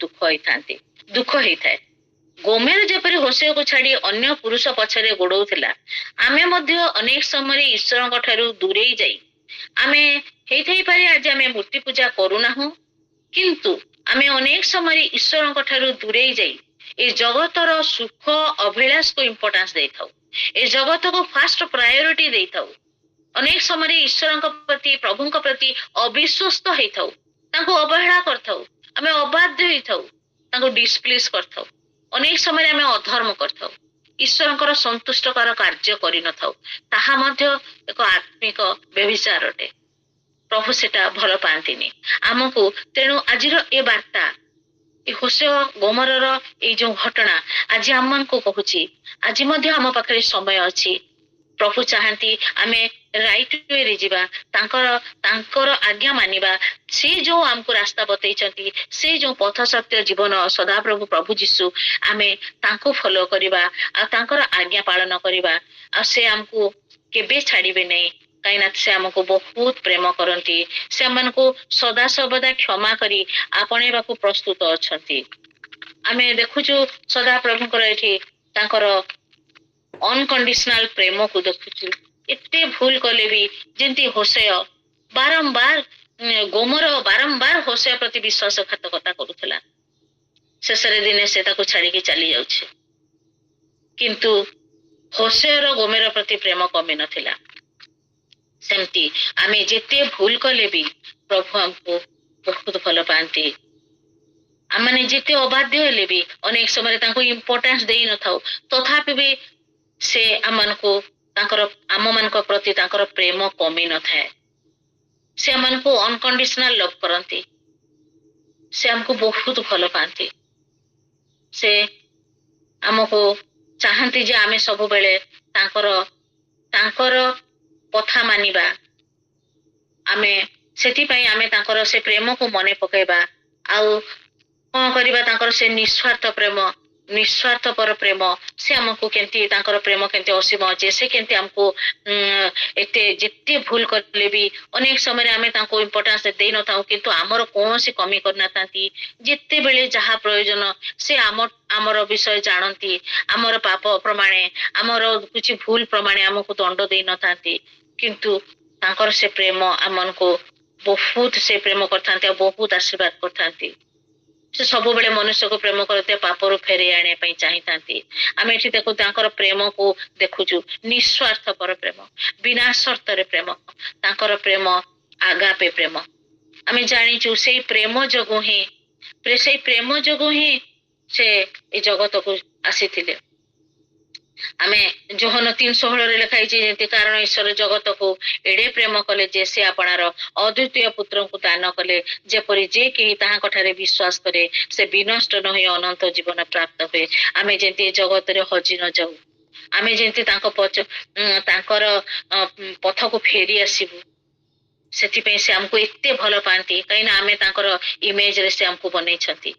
ଦୁଃଖ ହେଇଥାଏ। ଗୋମେର ଯେପରି ହୋସେୟକୁ ଛାଡି ଅନ୍ୟ ପୁରୁଷ ପଛରେ ଗୋଡଉଥିଲା, ଆମେ ମଧ୍ୟ ଅନେକ ସମୟରେ ଈଶ୍ୱରଙ୍କ ଠାରୁ ଦୂରେଇ ଯାଇ ହେଇଥାଇପାରେ ଆଜି ଆମେ ମୂର୍ତ୍ତି ପୂଜା କରୁନାହୁଁ, କିନ୍ତୁ ଆମେ ଅନେକ ସମୟରେ ଈଶ୍ୱରଙ୍କ ଠାରୁ ଦୂରେଇ ଯାଇ ଏ ଜଗତର ସୁଖ ଅଭିଳାଷକୁ ଇମ୍ପୋର୍ଟାନ୍ସ ଦେଇଥାଉ, ଏ ଜଗତକୁ ଫାଷ୍ଟ ପ୍ରାୟୋରିଟି ଦେଇଥାଉ। ଅନେକ ସମୟରେ ଈଶ୍ୱରଙ୍କ ପ୍ରତି, ପ୍ରଭୁଙ୍କ ପ୍ରତି ଅବିଶ୍ୱସ୍ତ ହେଇଥାଉ, ତାଙ୍କୁ ଅବହେଳା କରିଥାଉ, ଆମେ ଅବାଧ୍ୟ ହେଇଥାଉ, ତାଙ୍କୁ ଡିସପ୍ଲିଜ କରିଥାଉ। ଅନେକ ସମୟରେ ଆମେ ଅଧର୍ମ କରିଥାଉ, ଈଶ୍ୱରଙ୍କର ସନ୍ତୁଷ୍ଟକର କାର୍ଯ୍ୟ କରିନଥାଉ। ତାହା ମଧ୍ୟ ଏକ ଆତ୍ମିକ ବ୍ୟଭିଚାର ଅଟେ। ପ୍ରଭୁ ସେଟା ଭଲ ପାଆନ୍ତିନି ଆମକୁ। ତେଣୁ ଆଜିର ଏ ବାର୍ତ୍ତା, ଏ ହୋସେୟ ଗୋମରର ଏଇ ଯୋଉ ଘଟଣା ଆଜି ଆମମାନଙ୍କୁ କହୁଛି, ଆଜି ମଧ୍ୟ ଆମ ପାଖରେ ସମୟ ଅଛି। ପ୍ରଭୁ ଚାହାନ୍ତି ଆମେ ରାଇଟ ୱେରେ ଯିବା, ତାଙ୍କର ଆଜ୍ଞା ମାନିବା। ସେ ଯୋଉ ଆମକୁ ରାସ୍ତା ବତେଇଛନ୍ତି, ସେ ଯୋଉ ପଥ ସତ୍ୟ ଜୀବନ ସଦାପ୍ରଭୁ ପ୍ରଭୁ ଯୀଶୁ, ଆମେ ତାଙ୍କୁ ଫଲୋ କରିବା ଆଉ ତାଙ୍କର ଆଜ୍ଞା ପାଳନ କରିବା। ଆଉ ସେ ଆମକୁ କେବେ ଛାଡିବେ ନାହିଁ, କାହିଁକିନା ସେ ଆମକୁ ବହୁତ ପ୍ରେମ କରନ୍ତି। ସେମାନଙ୍କୁ ସଦାସର୍ବଦା କ୍ଷମା କରି ଆପଣେଇବାକୁ ପ୍ରସ୍ତୁତ ଅଛନ୍ତି। ଆମେ ଦେଖୁଛୁ ସଦାପ୍ରଭୁଙ୍କର ଏଠି ତାଙ୍କର ଅନକଣ୍ଡିସନାଲ ପ୍ରେମକୁ ଦେଖୁଛୁ। ଏତେ ଭୁଲ କଲେ ବି ଯେମିତି ହୋସେୟ ବାରମ୍ବାର ଗୋମର ବାରମ୍ବାର ହୋସେୟା ପ୍ରତି ବିଶ୍ୱାସଘାତକତା କରୁଥିଲା। ଶେଷରେ ଦିନେ ସେ ତାକୁ ଛାଡିକି ଚାଲି ଯାଉଛି। କିନ୍ତୁ ହୋସେୟାର ଗୋମେର ପ୍ରତି ପ୍ରେମ କମି ନଥିଲା। ସେମିତି ଆମେ ଯେତେ ଭୁଲ କଲେ ବି ପ୍ରଭୁ ଆମକୁ ବହୁତ ଭଲ ପାଆନ୍ତି। ଆମମାନେ ଯେତେ ଅବାଧ୍ୟ ହେଲେ ବି ଅନେକ ସମୟରେ ତାଙ୍କୁ ଇମ୍ପୋର୍ଟାନ୍ସ ଦେଇନଥାଉ, ତଥାପି ବି ସେ ଆମମାନଙ୍କ ପ୍ରତି ତାଙ୍କର ପ୍ରେମ କମି ନଥାଏ। ସେ ଆମମାନଙ୍କୁ ଅନକଣ୍ଡିସନାଲ ଲଭ୍ କରନ୍ତି। ସେ ଆମକୁ ବହୁତ ଭଲ ପାଆନ୍ତି। ସେ ଆମକୁ ଚାହାନ୍ତି ଯେ ଆମେ ସବୁବେଳେ ତାଙ୍କର କଥା ମାନିବା। ସେଥିପାଇଁ ଆମେ ତାଙ୍କର ସେ ପ୍ରେମକୁ ମନେ ପକେଇବା। ଆଉ କଣ କରିବା, ତାଙ୍କର ସେ ନିଃସ୍ୱାର୍ଥପର ପ୍ରେମ, ସେ ଆମକୁ ତାଙ୍କର ପ୍ରେମ କେମିତି ଅସୀମ ଅଛି, ସେ କେମିତି ଆମକୁ ଯେତେ ଭୁଲ କଲେ ବି ଅନେକ ସମୟରେ ଆମେ ତାଙ୍କୁ ଇମ୍ପୋର୍ଟାନ୍ସ ଦେଇନଥାଉ, କିନ୍ତୁ ଆମର କୌଣସି କମି କରିନଥାନ୍ତି। ଯେତେବେଳେ ଯାହା ପ୍ରୟୋଜନ ସେ ଆମର ବିଷୟ ଜାଣନ୍ତି। ଆମର ପାପ ପ୍ରମାଣେ, ଆମର କିଛି ଭୁଲ ପ୍ରମାଣେ ଆମକୁ ଦଣ୍ଡ ଦେଇନଥାନ୍ତି, କିନ୍ତୁ ତାଙ୍କର ସେ ପ୍ରେମ ଆମମାନଙ୍କୁ ବହୁତ ସେ ପ୍ରେମ କରିଥାନ୍ତି ଆଉ ବହୁତ ଆଶୀର୍ବାଦ କରିଥାନ୍ତି। ସେ ସବୁବେଳେ ମନୁଷ୍ୟକୁ ପ୍ରେମ କରୁଥିବା ପାପରୁ ଫେରେଇ ଆଣିବା ପାଇଁ ଚାହିଁଥାନ୍ତି। ଆମେ ଏଠି ତାଙ୍କର ପ୍ରେମକୁ ଦେଖୁଛୁ, ନିଃସ୍ୱାର୍ଥପର ପ୍ରେମ, ବିନା ସର୍ତ୍ତରେ ପ୍ରେମ। ତାଙ୍କର ପ୍ରେମ ଆଗାପେ ପ୍ରେମ। ଆମେ ଜାଣିଛୁ ସେଇ ପ୍ରେମ ଯୋଗୁଁ ହିଁ ସେ ଏ ଜଗତକୁ ଆସିଥିଲେ। ଆମେ ଯୋହନ 3:16 ଲେଖା ହେଇଛି, ଯେମିତି କାରଣ ଈଶ୍ୱର ଜଗତକୁ ଏଡେ ପ୍ରେମ କଲେ ଯେ ସେ ଆପଣାର ଅଦ୍ୱିତୀୟ ପୁତ୍ରଙ୍କୁ ଦାନ କଲେ, ଯେପରି ଯେ କେହି ତାହାଙ୍କ ଠାରେ ବିଶ୍ୱାସ କରେ ସେ ବିନଷ୍ଟ ନ ହୋଇ ଅନନ୍ତ ଜୀବନ ପ୍ରାପ୍ତ ହୁଏ। ଆମେ ଯେମିତି ଏ ଜଗତରେ ହଜି ନ ଯାଉ, ଆମେ ଯେମିତି ତାଙ୍କର ପଥକୁ ଫେରି ଆସିବୁ। ସେଥିପାଇଁ ସେ ଆମକୁ ଏତେ ଭଲ ପାଆନ୍ତି, କାହିଁକିନା ଆମେ ତାଙ୍କର ଇମେଜରେ ସେ ଆମକୁ ବନେଇଛନ୍ତି।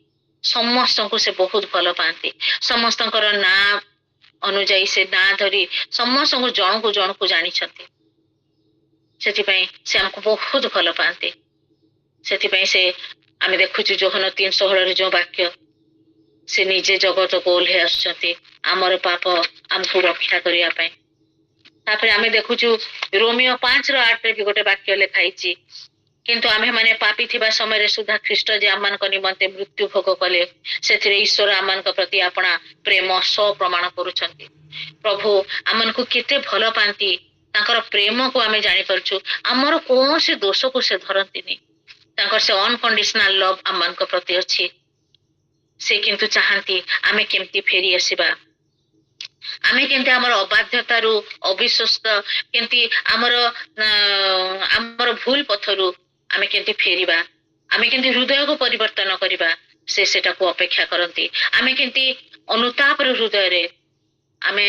ସମସ୍ତଙ୍କୁ ସେ ବହୁତ ଭଲ ପାଆନ୍ତି। ସମସ୍ତଙ୍କର ନାଁ ଅନୁଯାୟୀ ସେ ନାଁ ଧରି ସମସ୍ତଙ୍କୁ ଜଣକୁ ଜାଣିଛନ୍ତି। ସେଥିପାଇଁ ସେ ଆମକୁ ବହୁତ ଭଲ ପାଆନ୍ତି। ସେଥିପାଇଁ ଆମେ ଦେଖୁଛୁ ଯୋହନ 3:16 ଯୋଉ ବାକ୍ୟ, ସେ ନିଜେ ଜଗତକୁ ଓହ୍ଲେଇ ଆସୁଛନ୍ତି ଆମର ପାପ ଆମକୁ ରକ୍ଷା କରିବା ପାଇଁ। ତାପରେ ଆମେ ଦେଖୁଛୁ ରୋମିଓ 5:8 ବି ଗୋଟେ ବାକ୍ୟ ଲେଖା ହେଇଛି, କିନ୍ତୁ ଆମେମାନେ ପାପୀ ଥିବା ସମୟରେ ସୁଦ୍ଧା ଖ୍ରୀଷ୍ଟ ଯେ ଆମମାନଙ୍କ ନିମନ୍ତେ ମୃତ୍ୟୁ ଭୋଗ କଲେ, ସେଥିରେ ଈଶ୍ୱର ଆମମାନଙ୍କ ପ୍ରତି ଆପଣା ପ୍ରେମ ପ୍ରମାଣ କରୁଛନ୍ତି। ପ୍ରଭୁ ଆମମାନଙ୍କୁ କେତେ ଭଲ ପାଆନ୍ତି, ତାଙ୍କର ପ୍ରେମକୁ ଆମେ ଜାଣିପାରୁଛୁ। ଆମର କୌଣସି ଦୋଷକୁ ସେ ଧରନ୍ତିନି। ତାଙ୍କର ସେ ଅନକଣ୍ଡିସନାଲ ଲଭ୍ ଆମମାନଙ୍କ ପ୍ରତି ଅଛି। ସେ କିନ୍ତୁ ଚାହାନ୍ତି ଆମେ କେମିତି ଫେରି ଆସିବା, ଆମେ କେମିତି ଆମର ଅବାଧ୍ୟତାରୁ, ଅବିଶ୍ୱସ୍ତ, କେମିତି ଆମର ଭୁଲ ପଥରୁ ଆମେ କେମିତି ଫେରିବା, ଆମେ କେମିତି ହୃଦୟକୁ ପରିବର୍ତ୍ତନ କରିବା, ସେ ସେଟାକୁ ଅପେକ୍ଷା କରନ୍ତି। ଆମେ କେମିତି ଅନୁତାପର ହୃଦୟରେ, ଆମେ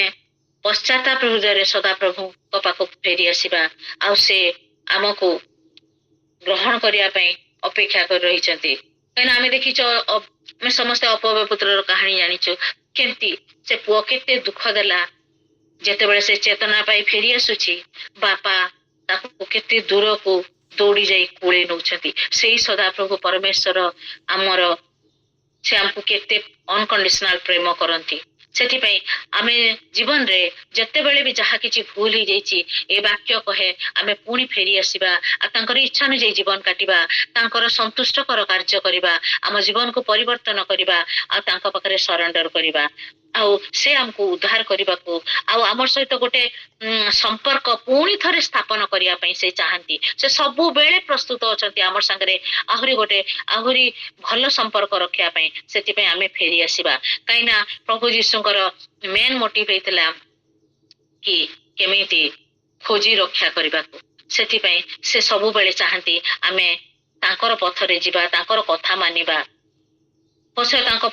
ପଶ୍ଚାତାପ ହୃଦୟରେ ସଦାପ୍ରଭୁଙ୍କ ପାଖକୁ ଫେରି ଆସିବା, ଆଉ ସେ ଆମକୁ ଗ୍ରହଣ କରିବା ପାଇଁ ଅପେକ୍ଷା କରି ରହିଛନ୍ତି। କାହିଁକିନା ଆମେ ଦେଖିଛୁ, ଆମେ ସମସ୍ତେ ଅପବ୍ୟ ପୁତ୍ରର କାହାଣୀ ଜାଣିଛୁ। କେମିତି ସେ ପୁଅ କେତେ ଦୁଃଖ ଦେଲା, ଯେତେବେଳେ ସେ ଚେତନା ପାଇ ଫେରି ଆସୁଛି, ବାପା ତାକୁ କେତେ ଦୂରକୁ ଦୌଡ଼ି ଯାଇ କୋଳେଇ ନଉଛନ୍ତି। ସେଇ ସଦାପ୍ରଭୁ ପରମେଶ୍ୱର ସେ ଆମକୁ କେତେ ଅନକଣ୍ଡିସନାଲ ପ୍ରେମ କରନ୍ତି। ସେଥିପାଇଁ ଆମେ ଜୀବନରେ ଯେତେବେଳେ ବି ଯାହା କିଛି ଭୁଲ ହେଇଯାଇଛି, ଏ ବାକ୍ୟ କହେ ଆମେ ପୁଣି ଫେରି ଆସିବା, ଆଉ ତାଙ୍କର ଇଚ୍ଛା ଅନୁଯାୟୀ ଜୀବନ କାଟିବା, ତାଙ୍କର ସନ୍ତୁଷ୍ଟକର କାର୍ଯ୍ୟ କରିବା, ଆମ ଜୀବନକୁ ପରିବର୍ତ୍ତନ କରିବା, ଆଉ ତାଙ୍କ ପାଖରେ ସରେଣ୍ଡର କରିବା। ଆଉ ସେ ଆମକୁ ଉଦ୍ଧାର କରିବାକୁ, ଆଉ ଆମର ସହିତ ଗୋଟେ ସମ୍ପର୍କ ପୁଣି ଥରେ ସ୍ଥାପନ କରିବା ପାଇଁ ସେ ଚାହାନ୍ତି। ସେ ସବୁବେଳେ ପ୍ରସ୍ତୁତ ଅଛନ୍ତି ଆମର ସାଙ୍ଗରେ ଆହୁରି ଭଲ ସମ୍ପର୍କ ରଖିବା ପାଇଁ। ସେଥିପାଇଁ ଆମେ ଫେରି ଆସିବା, କାହିଁକିନା ପ୍ରଭୁ ଯୀଶୁଙ୍କର ମେନ୍ ମୋଟିଭ ହେଇଥିଲା କି କେମିତି ଖୋଜି ରକ୍ଷା କରିବାକୁ। ସେଥିପାଇଁ ସେ ସବୁବେଳେ ଚାହାନ୍ତି ଆମେ ତାଙ୍କର ପଥରେ ଯିବା, ତାଙ୍କର କଥା ମାନିବା। ତାଙ୍କ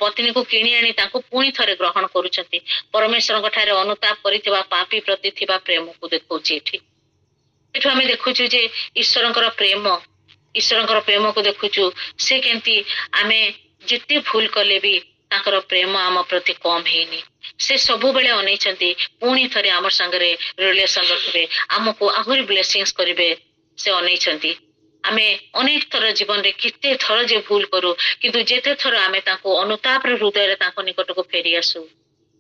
ପତ୍ନୀକୁ କିଣି ଆଣି ତାଙ୍କୁ ପୁଣି ଥରେ ଗ୍ରହଣ କରୁଛନ୍ତି। ପରମେଶ୍ୱରଙ୍କ ଠାରେ ଅନୁତାପ କରିଥିବା ପାପୀ ପ୍ରତି ଥିବା ପ୍ରେମକୁ ଦେଖଉଛି। ଏଠୁ ଆମେ ଦେଖୁଛୁ ଯେ ଈଶ୍ୱରଙ୍କର ପ୍ରେମକୁ ଦେଖୁଛୁ। ସେ କେମିତି ଆମେ ଯେତେ ଭୁଲ କଲେ ବି ତାଙ୍କର ପ୍ରେମ ଆମ ପ୍ରତି କମ ହେଇନି। ସେ ସବୁବେଳେ ଅନେଇଛନ୍ତି ପୁଣି ଥରେ ଆମ ସାଙ୍ଗରେ ରିଲେସନ ରଖିବେ, ଆମକୁ ଆହୁରି ବ୍ଲେସିଂସ କରିବେ। ସେ ଅନେଇଛନ୍ତି। ଆମେ ଅନେକ ଥର ଜୀବନରେ କେତେ ଥର ଯେ ଭୁଲ କରୁ, କିନ୍ତୁ ଯେତେ ଥର ଆମେ ତାଙ୍କୁ ଅନୁତାପର ହୃଦୟରେ ତାଙ୍କ ନିକଟକୁ ଫେରି ଆସୁ,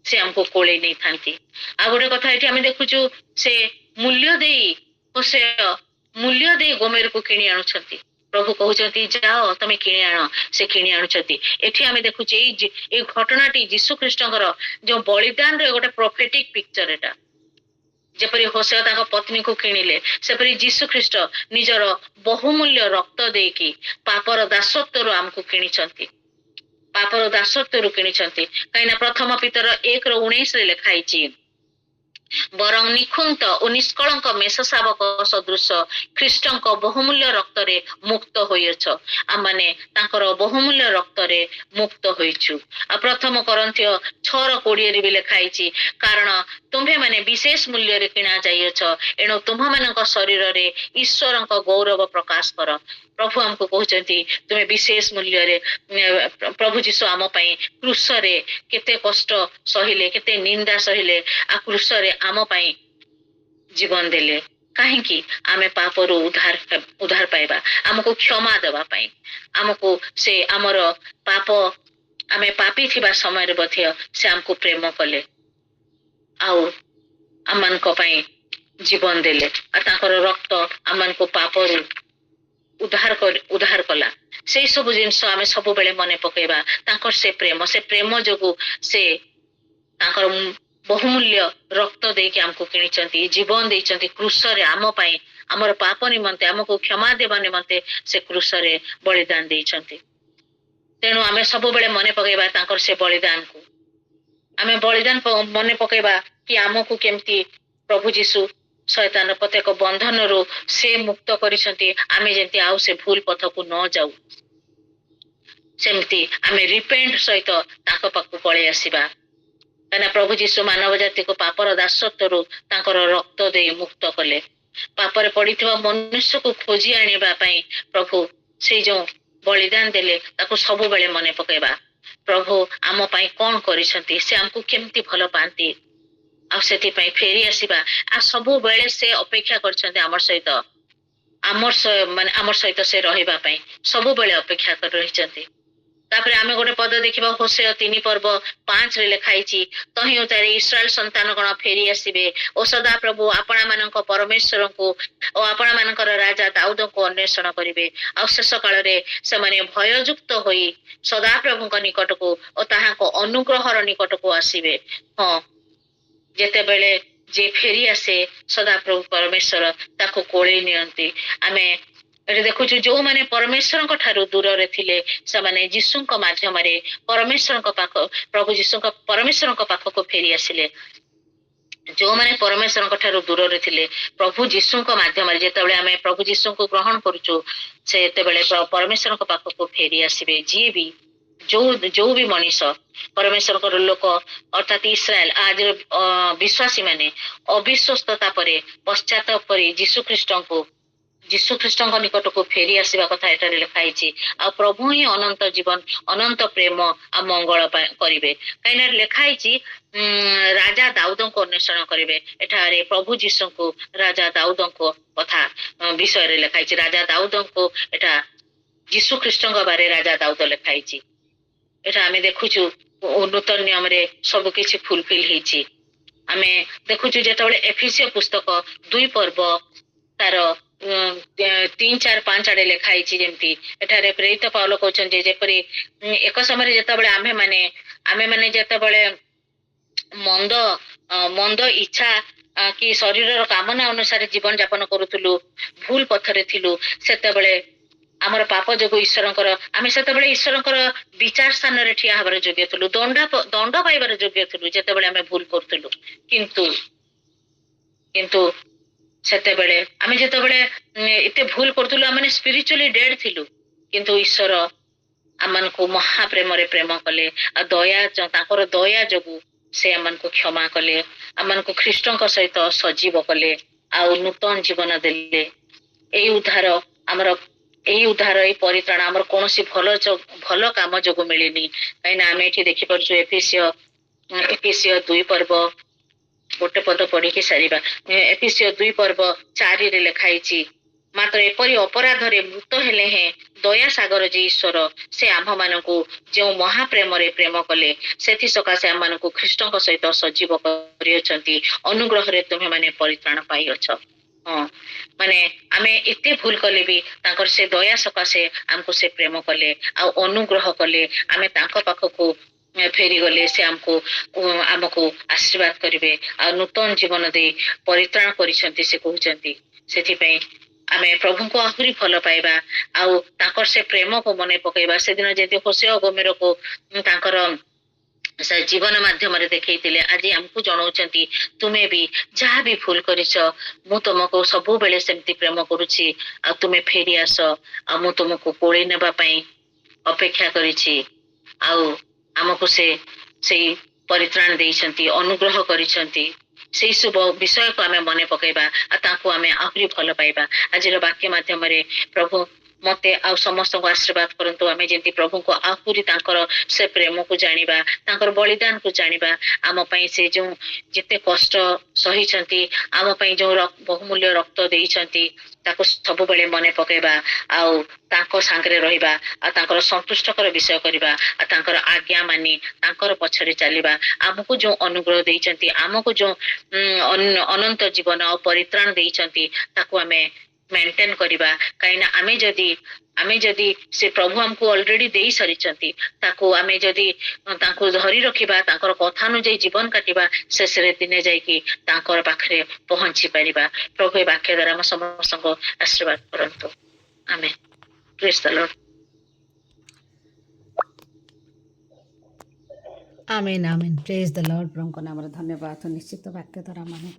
ସେ ଆମକୁ କୋଳେଇ ନେଇଥାନ୍ତି। ଆଉ ଗୋଟେ କଥା ଏଠି ଆମେ ଦେଖୁଛୁ, ସେ ମୂଲ୍ୟ ଦେଇ मूल्य दे गोमेर को किणी आणुछंती प्रभु कहउछंती जाओ तमे किणी आण से किणी आणुछंती एठी आमे देखुचे ए घटनाटी यीशु ख्रीष्टଙ୍କର जो बलिदान रे गोटे प्रोफेटिक पिक्चर एटा जेपरी होसेया ताଙ୍କ पत्नी को किणिले सेपरी यीशु ख्रीष्ट निजर बहुमूल्य रक्त देकी पापर दासत्वରୁ ଆମକୁ କିଣିଛନ୍ତି पापर दासत्वରୁ କିଣିଛନ୍ତି କାହିଁକିନା ପ୍ରଥମ ପିତର 1:19 ରେ ଲେଖା ହେଇଛି ବରଂ ନିଖୁନ୍ତ ଓ ନିଷ୍କଳଙ୍କ ମେଷ ଶାବକ ସଦୃଶ ଖ୍ରୀଷ୍ଟଙ୍କ ବହୁମୂଲ୍ୟ ରକ୍ତରେ ମୁକ୍ତ ହୋଇଅଛ ଆମମାନେ ତାଙ୍କର ବହୁମୂଲ୍ୟ ରକ୍ତରେ ମୁକ୍ତ ହୋଇଛୁ ଆଉ ପ୍ରଥମ କରନ୍ଥୀୟ 6:20 ରେ ବି ଲେଖା ହେଇଛି କାରଣ ତୁମ୍ଭେମାନେ ବିଶେଷ ମୂଲ୍ୟରେ କିଣା ଯାଇଅଛ ଏଣୁ ତୁମ୍ଭମାନଙ୍କ ଶରୀରରେ ଈଶ୍ୱରଙ୍କ ଗୌରବ ପ୍ରକାଶ କର प्रभु हमको कहते तुम्हें विशेष मूल्य प्रभु जीशु आम क्रूसरे केते कष्ट सहिले केते निंदा सहिले आ क्रूसरे आम जीवन देले कहीं आमे पापरू उद्धार उद्धार पाइबा आमको क्षमा देवा आमको से आमर पाप आमे पापी थिबा समय रे से आमको प्रेम कले आउ आमनको जीवन देले आ ताकर रक्त आमनको पापरू उद्धार कला से सब जिनस आमे सब बेले मने पकेबा तांकर से प्रेम जोगु से तांकर बहुमूल्य रक्त देके हमको किनिचंती जीवन देइचंती क्रूसरे आम पई हमर पाप निमंते हमको क्षमा देबा निमंते से क्रूसरे बलिदान देइचंती तेणु आमे सब बेले मने पकेबा तांकर से बलिदान को आमे बलिदान मने पकेबा कि हमको केमती प्रभु जीशु शैतान प्रत्येक बंधन रो से मुक्त करिसंती आमे जेंती आउ से भूल पथ को न जाऊ सेमती आमे रिपेंट सहित ताको पाकु पळे आसीबा कना प्रभु जीशु मानव जाति को पापर दासत्वरू तांकर रक्त दे मुक्त कले पापर पड़िथिबा मनुष्य को खोजी आनिबा पई प्रभु से जो बलिदान देले ताको सब बेले मने पकेबा प्रभु आम पई कोन करिसंती से हमको केमती भलो पांती आ सेति पई फेरी आसीबा आ सब बेले से अपेक्षा करछन्ते हमर सहित माने हमर सहित से रहिबा पई सब बेले अपेक्षा कर रहिसंती तापरे आमे गोटे पद देखिबा होशेय 3:5 रे लिखाइछि तहि उतारे इस्राएल संतान गण फेरी आसीबे ओ सदा प्रभु आपणा मानक परमेश्वर को ओ आपणा मानकर राजा दाऊद को अन्वेषण करिवे आ शेष काल रे से माने भययुक्त होई सदा प्रभु को निकट को ओ ताहा को अनुग्रहर निकट को आसीबे हां जेते बेले जे फेरी आसे सदा प्रभु परमेश्वर ताको कोळे नियंती आमे एटे देखुछु जो माने परमेश्वर ठारू दूर रे थिले से माने जीशु माध्यम रे परमेश्वर पाख प्रभु जीशु परमेश्वर पाख को फेरी आसिले जो माने परमेश्वर ठारू दूर रे थिले प्रभु जीशु माध्यम रे जेतेबेले आमे प्रभु जीशु को ग्रहण करूछु से तेबेले परमेश्वर पाख को फेरी आसीबे जी भी जो भी मनीष परमेश्वर लोक अर्थात इस्राएल आज विश्वासी माने अविश्वस्तता परे पश्चाताप परे जीशु ख्रीष्ट निकट को फेरी आसवा कथा एटारे लिखाई आ प्रभु ही अनंत जीवन अनंत प्रेम आ मंगल करिवे कहीं लिखाई राजा दाऊद को अन्वेषण करिवे एठारे प्रभु जीशु को राजा दाऊद को कथा विषय रे लिखाई राजा दाऊद को एटा जीशु ख्रीष्ट बारे राजा दाऊद लिखाई एटा आमे देखुछु नूतन नियम रे सब किछि फुलफिल हेछि आमे देखुछु जेतबेले एफिसियो पुस्तक 2 पर्व तार 3, 4, 5 आड़े लिखाई जेमती एठारे प्रेरित पाउल कहउछन जेपरी एक समय जेतबेले आमे माने जेतबेले मंद इच्छा कि शरीर कामना अनुसार जीवन यापन करूथुलु भूल पथरे थिलु सेतबेले आमर पाप जोगु ईश्वरंकर आमे सेतबेले ईश्वरंकर विचार स्थान रे ठिया हबार योग्य थिलु दंड पाइबार योग्य थिलु जेतबेले आमे भूल करथुलु किंतु सेतबेले आमे जेतबेले एते भूल करथुलु आमे स्पिरिचुअली डेड थिलु किंतु ईश्वर आमन को महाप्रेम रे प्रेम कले आ दया ताकर दया जोगु से आमन को क्षमा कले आमन को ख्रीष्टंक सहित सजीव कले आ नूतन जीवन देले एई उद्धार हमर एई उद्धार एई परित्राण हमर कोनोसी भलो काम जोगु मिलिनी काइना आमे एठी देखि परछु एफिसियो 2 पर्व गोटे पद पढ़ी के सारिबा एफिसियो 2 पर्व 4 रे लिखाई मात्र एपरी अपराध रे मृत हेले हे दया सागर जे ईश्वर से आम मानकु जो महाप्रेम रे प्रेम कले सेथि सकासे आम मानकु ख्रीष्टंक सहित सजीव करियछंती अनुग्रह रे तुमे माने परित्राण पाइयछ ହଁ ମାନେ ଆମେ ଏତେ ଭୁଲ କଲେ ବି ତାଙ୍କର ସେ ଦୟା ସକାଶେ ଆମକୁ ସେ ପ୍ରେମ କଲେ ଆଉ ଅନୁଗ୍ରହ କଲେ। ଆମେ ତାଙ୍କ ପାଖକୁ ଫେରିଗଲେ ସେ ଆମକୁ ଆଶୀର୍ବାଦ କରିବେ ଆଉ ନୂତନ ଜୀବନ ଦେଇ ପରିତ୍ରାଣ କରିଛନ୍ତି ସେ କହୁଛନ୍ତି। ସେଥିପାଇଁ ଆମେ ପ୍ରଭୁଙ୍କୁ ଆହୁରି ଭଲ ପାଇବା ଆଉ ତାଙ୍କର ସେ ପ୍ରେମକୁ ମନେ ପକେଇବା। ସେଦିନ ଯେମିତି ହୋସେୟ ଗୋମେରକୁ ତାଙ୍କର ସେ ଜୀବନ ମାଧ୍ୟମରେ ଦେଖେଇଥିଲେ ଆଜି ଆମକୁ ଜଣାଉଛନ୍ତି ତୁମେ ବି ଯାହା ବି ଭୁଲ କରିଛ ମୁଁ ତୁମକୁ ସବୁବେଳେ ସେମିତି ପ୍ରେମ କରୁଛି ଆଉ ତୁମେ ଫେରି ଆସ ଆଉ ମୁଁ ତୁମକୁ କୋଳେଇ ନେବା ପାଇଁ ଅପେକ୍ଷା କରିଛି। ଆଉ ଆମକୁ ସେ ସେଇ ପରିତ୍ରାଣ ଦେଇଛନ୍ତି ଅନୁଗ୍ରହ କରିଛନ୍ତି। ସେଇ ସବୁ ବିଷୟକୁ ଆମେ ମନେ ପକେଇବା ଆଉ ତାଙ୍କୁ ଆମେ ଆହୁରି ଭଲ ପାଇବା। ଆଜିର ବାକ୍ୟ ମାଧ୍ୟମରେ ପ୍ରଭୁ ମତେ ଆଉ ସମସ୍ତଙ୍କୁ ଆଶୀର୍ବାଦ କରନ୍ତୁ। ଆମେ ଯେମିତି ପ୍ରଭୁଙ୍କୁ ଆହୁରି ତାଙ୍କର ସେ ପ୍ରେମକୁ ଜାଣିବା ତାଙ୍କର ବଳିଦାନକୁ ଜାଣିବା। ଆମ ପାଇଁ ସେ ଯୋଉ ଯେତେ କଷ୍ଟ ସହିଛନ୍ତି ଆମ ପାଇଁ ଯୋଉ ବହୁମୂଲ୍ୟ ରକ୍ତ ଦେଇଛନ୍ତି ତାକୁ ସବୁବେଳେ ମନେ ପକେଇବା ଆଉ ତାଙ୍କ ସାଙ୍ଗରେ ରହିବା ଆଉ ତାଙ୍କର ସନ୍ତୁଷ୍ଟକର ବିଷୟ କରିବା ଆଉ ତାଙ୍କର ଆଜ୍ଞା ମାନି ତାଙ୍କର ପଛରେ ଚାଲିବା। ଆମକୁ ଯୋଉ ଅନୁଗ୍ରହ ଦେଇଛନ୍ତି ଆମକୁ ଯୋଉ ଅନନ୍ତ ଜୀବନ ଆଉ ପରିତ୍ରାଣ ଦେଇଛନ୍ତି ତାକୁ ଆମେ ମେଣ୍ଟେନ କରିବା। କାହିଁକିନା ଆମେ ଯଦି ସେ ପ୍ରଭୁ ଆମକୁ ଅଲରେଡି ଦେଇ ସାରିଛନ୍ତି ତାକୁ ଆମେ ଯଦି ତାଙ୍କୁ ଧରି ରଖିବା ତାଙ୍କର କଥା ଅନୁଯାୟୀ ଜୀବନ କାଟିବା ଶେଷରେ ଦିନେ ଯାଇକି ତାଙ୍କର ପାଖରେ ପହଞ୍ଚି ପାରିବା। ପ୍ରଭୁ ଏ ବାକ୍ୟ ଦ୍ୱାରା ଆମ ସମସ୍ତଙ୍କୁ ଆଶୀର୍ବାଦ କରନ୍ତୁ। ଆମେ praise the lord. Amen amen praise the lord. प्रभुଙ୍କ ନାମରେ ଧନ୍ୟବାଦ। ନିଶ୍ଚିତ ବାକ୍ୟ ଦ୍ୱାରା ଆମେ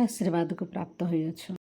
ଆଶୀର୍ବାଦକୁ ପ୍ରାପ୍ତ ହୋଇଅଛୁ।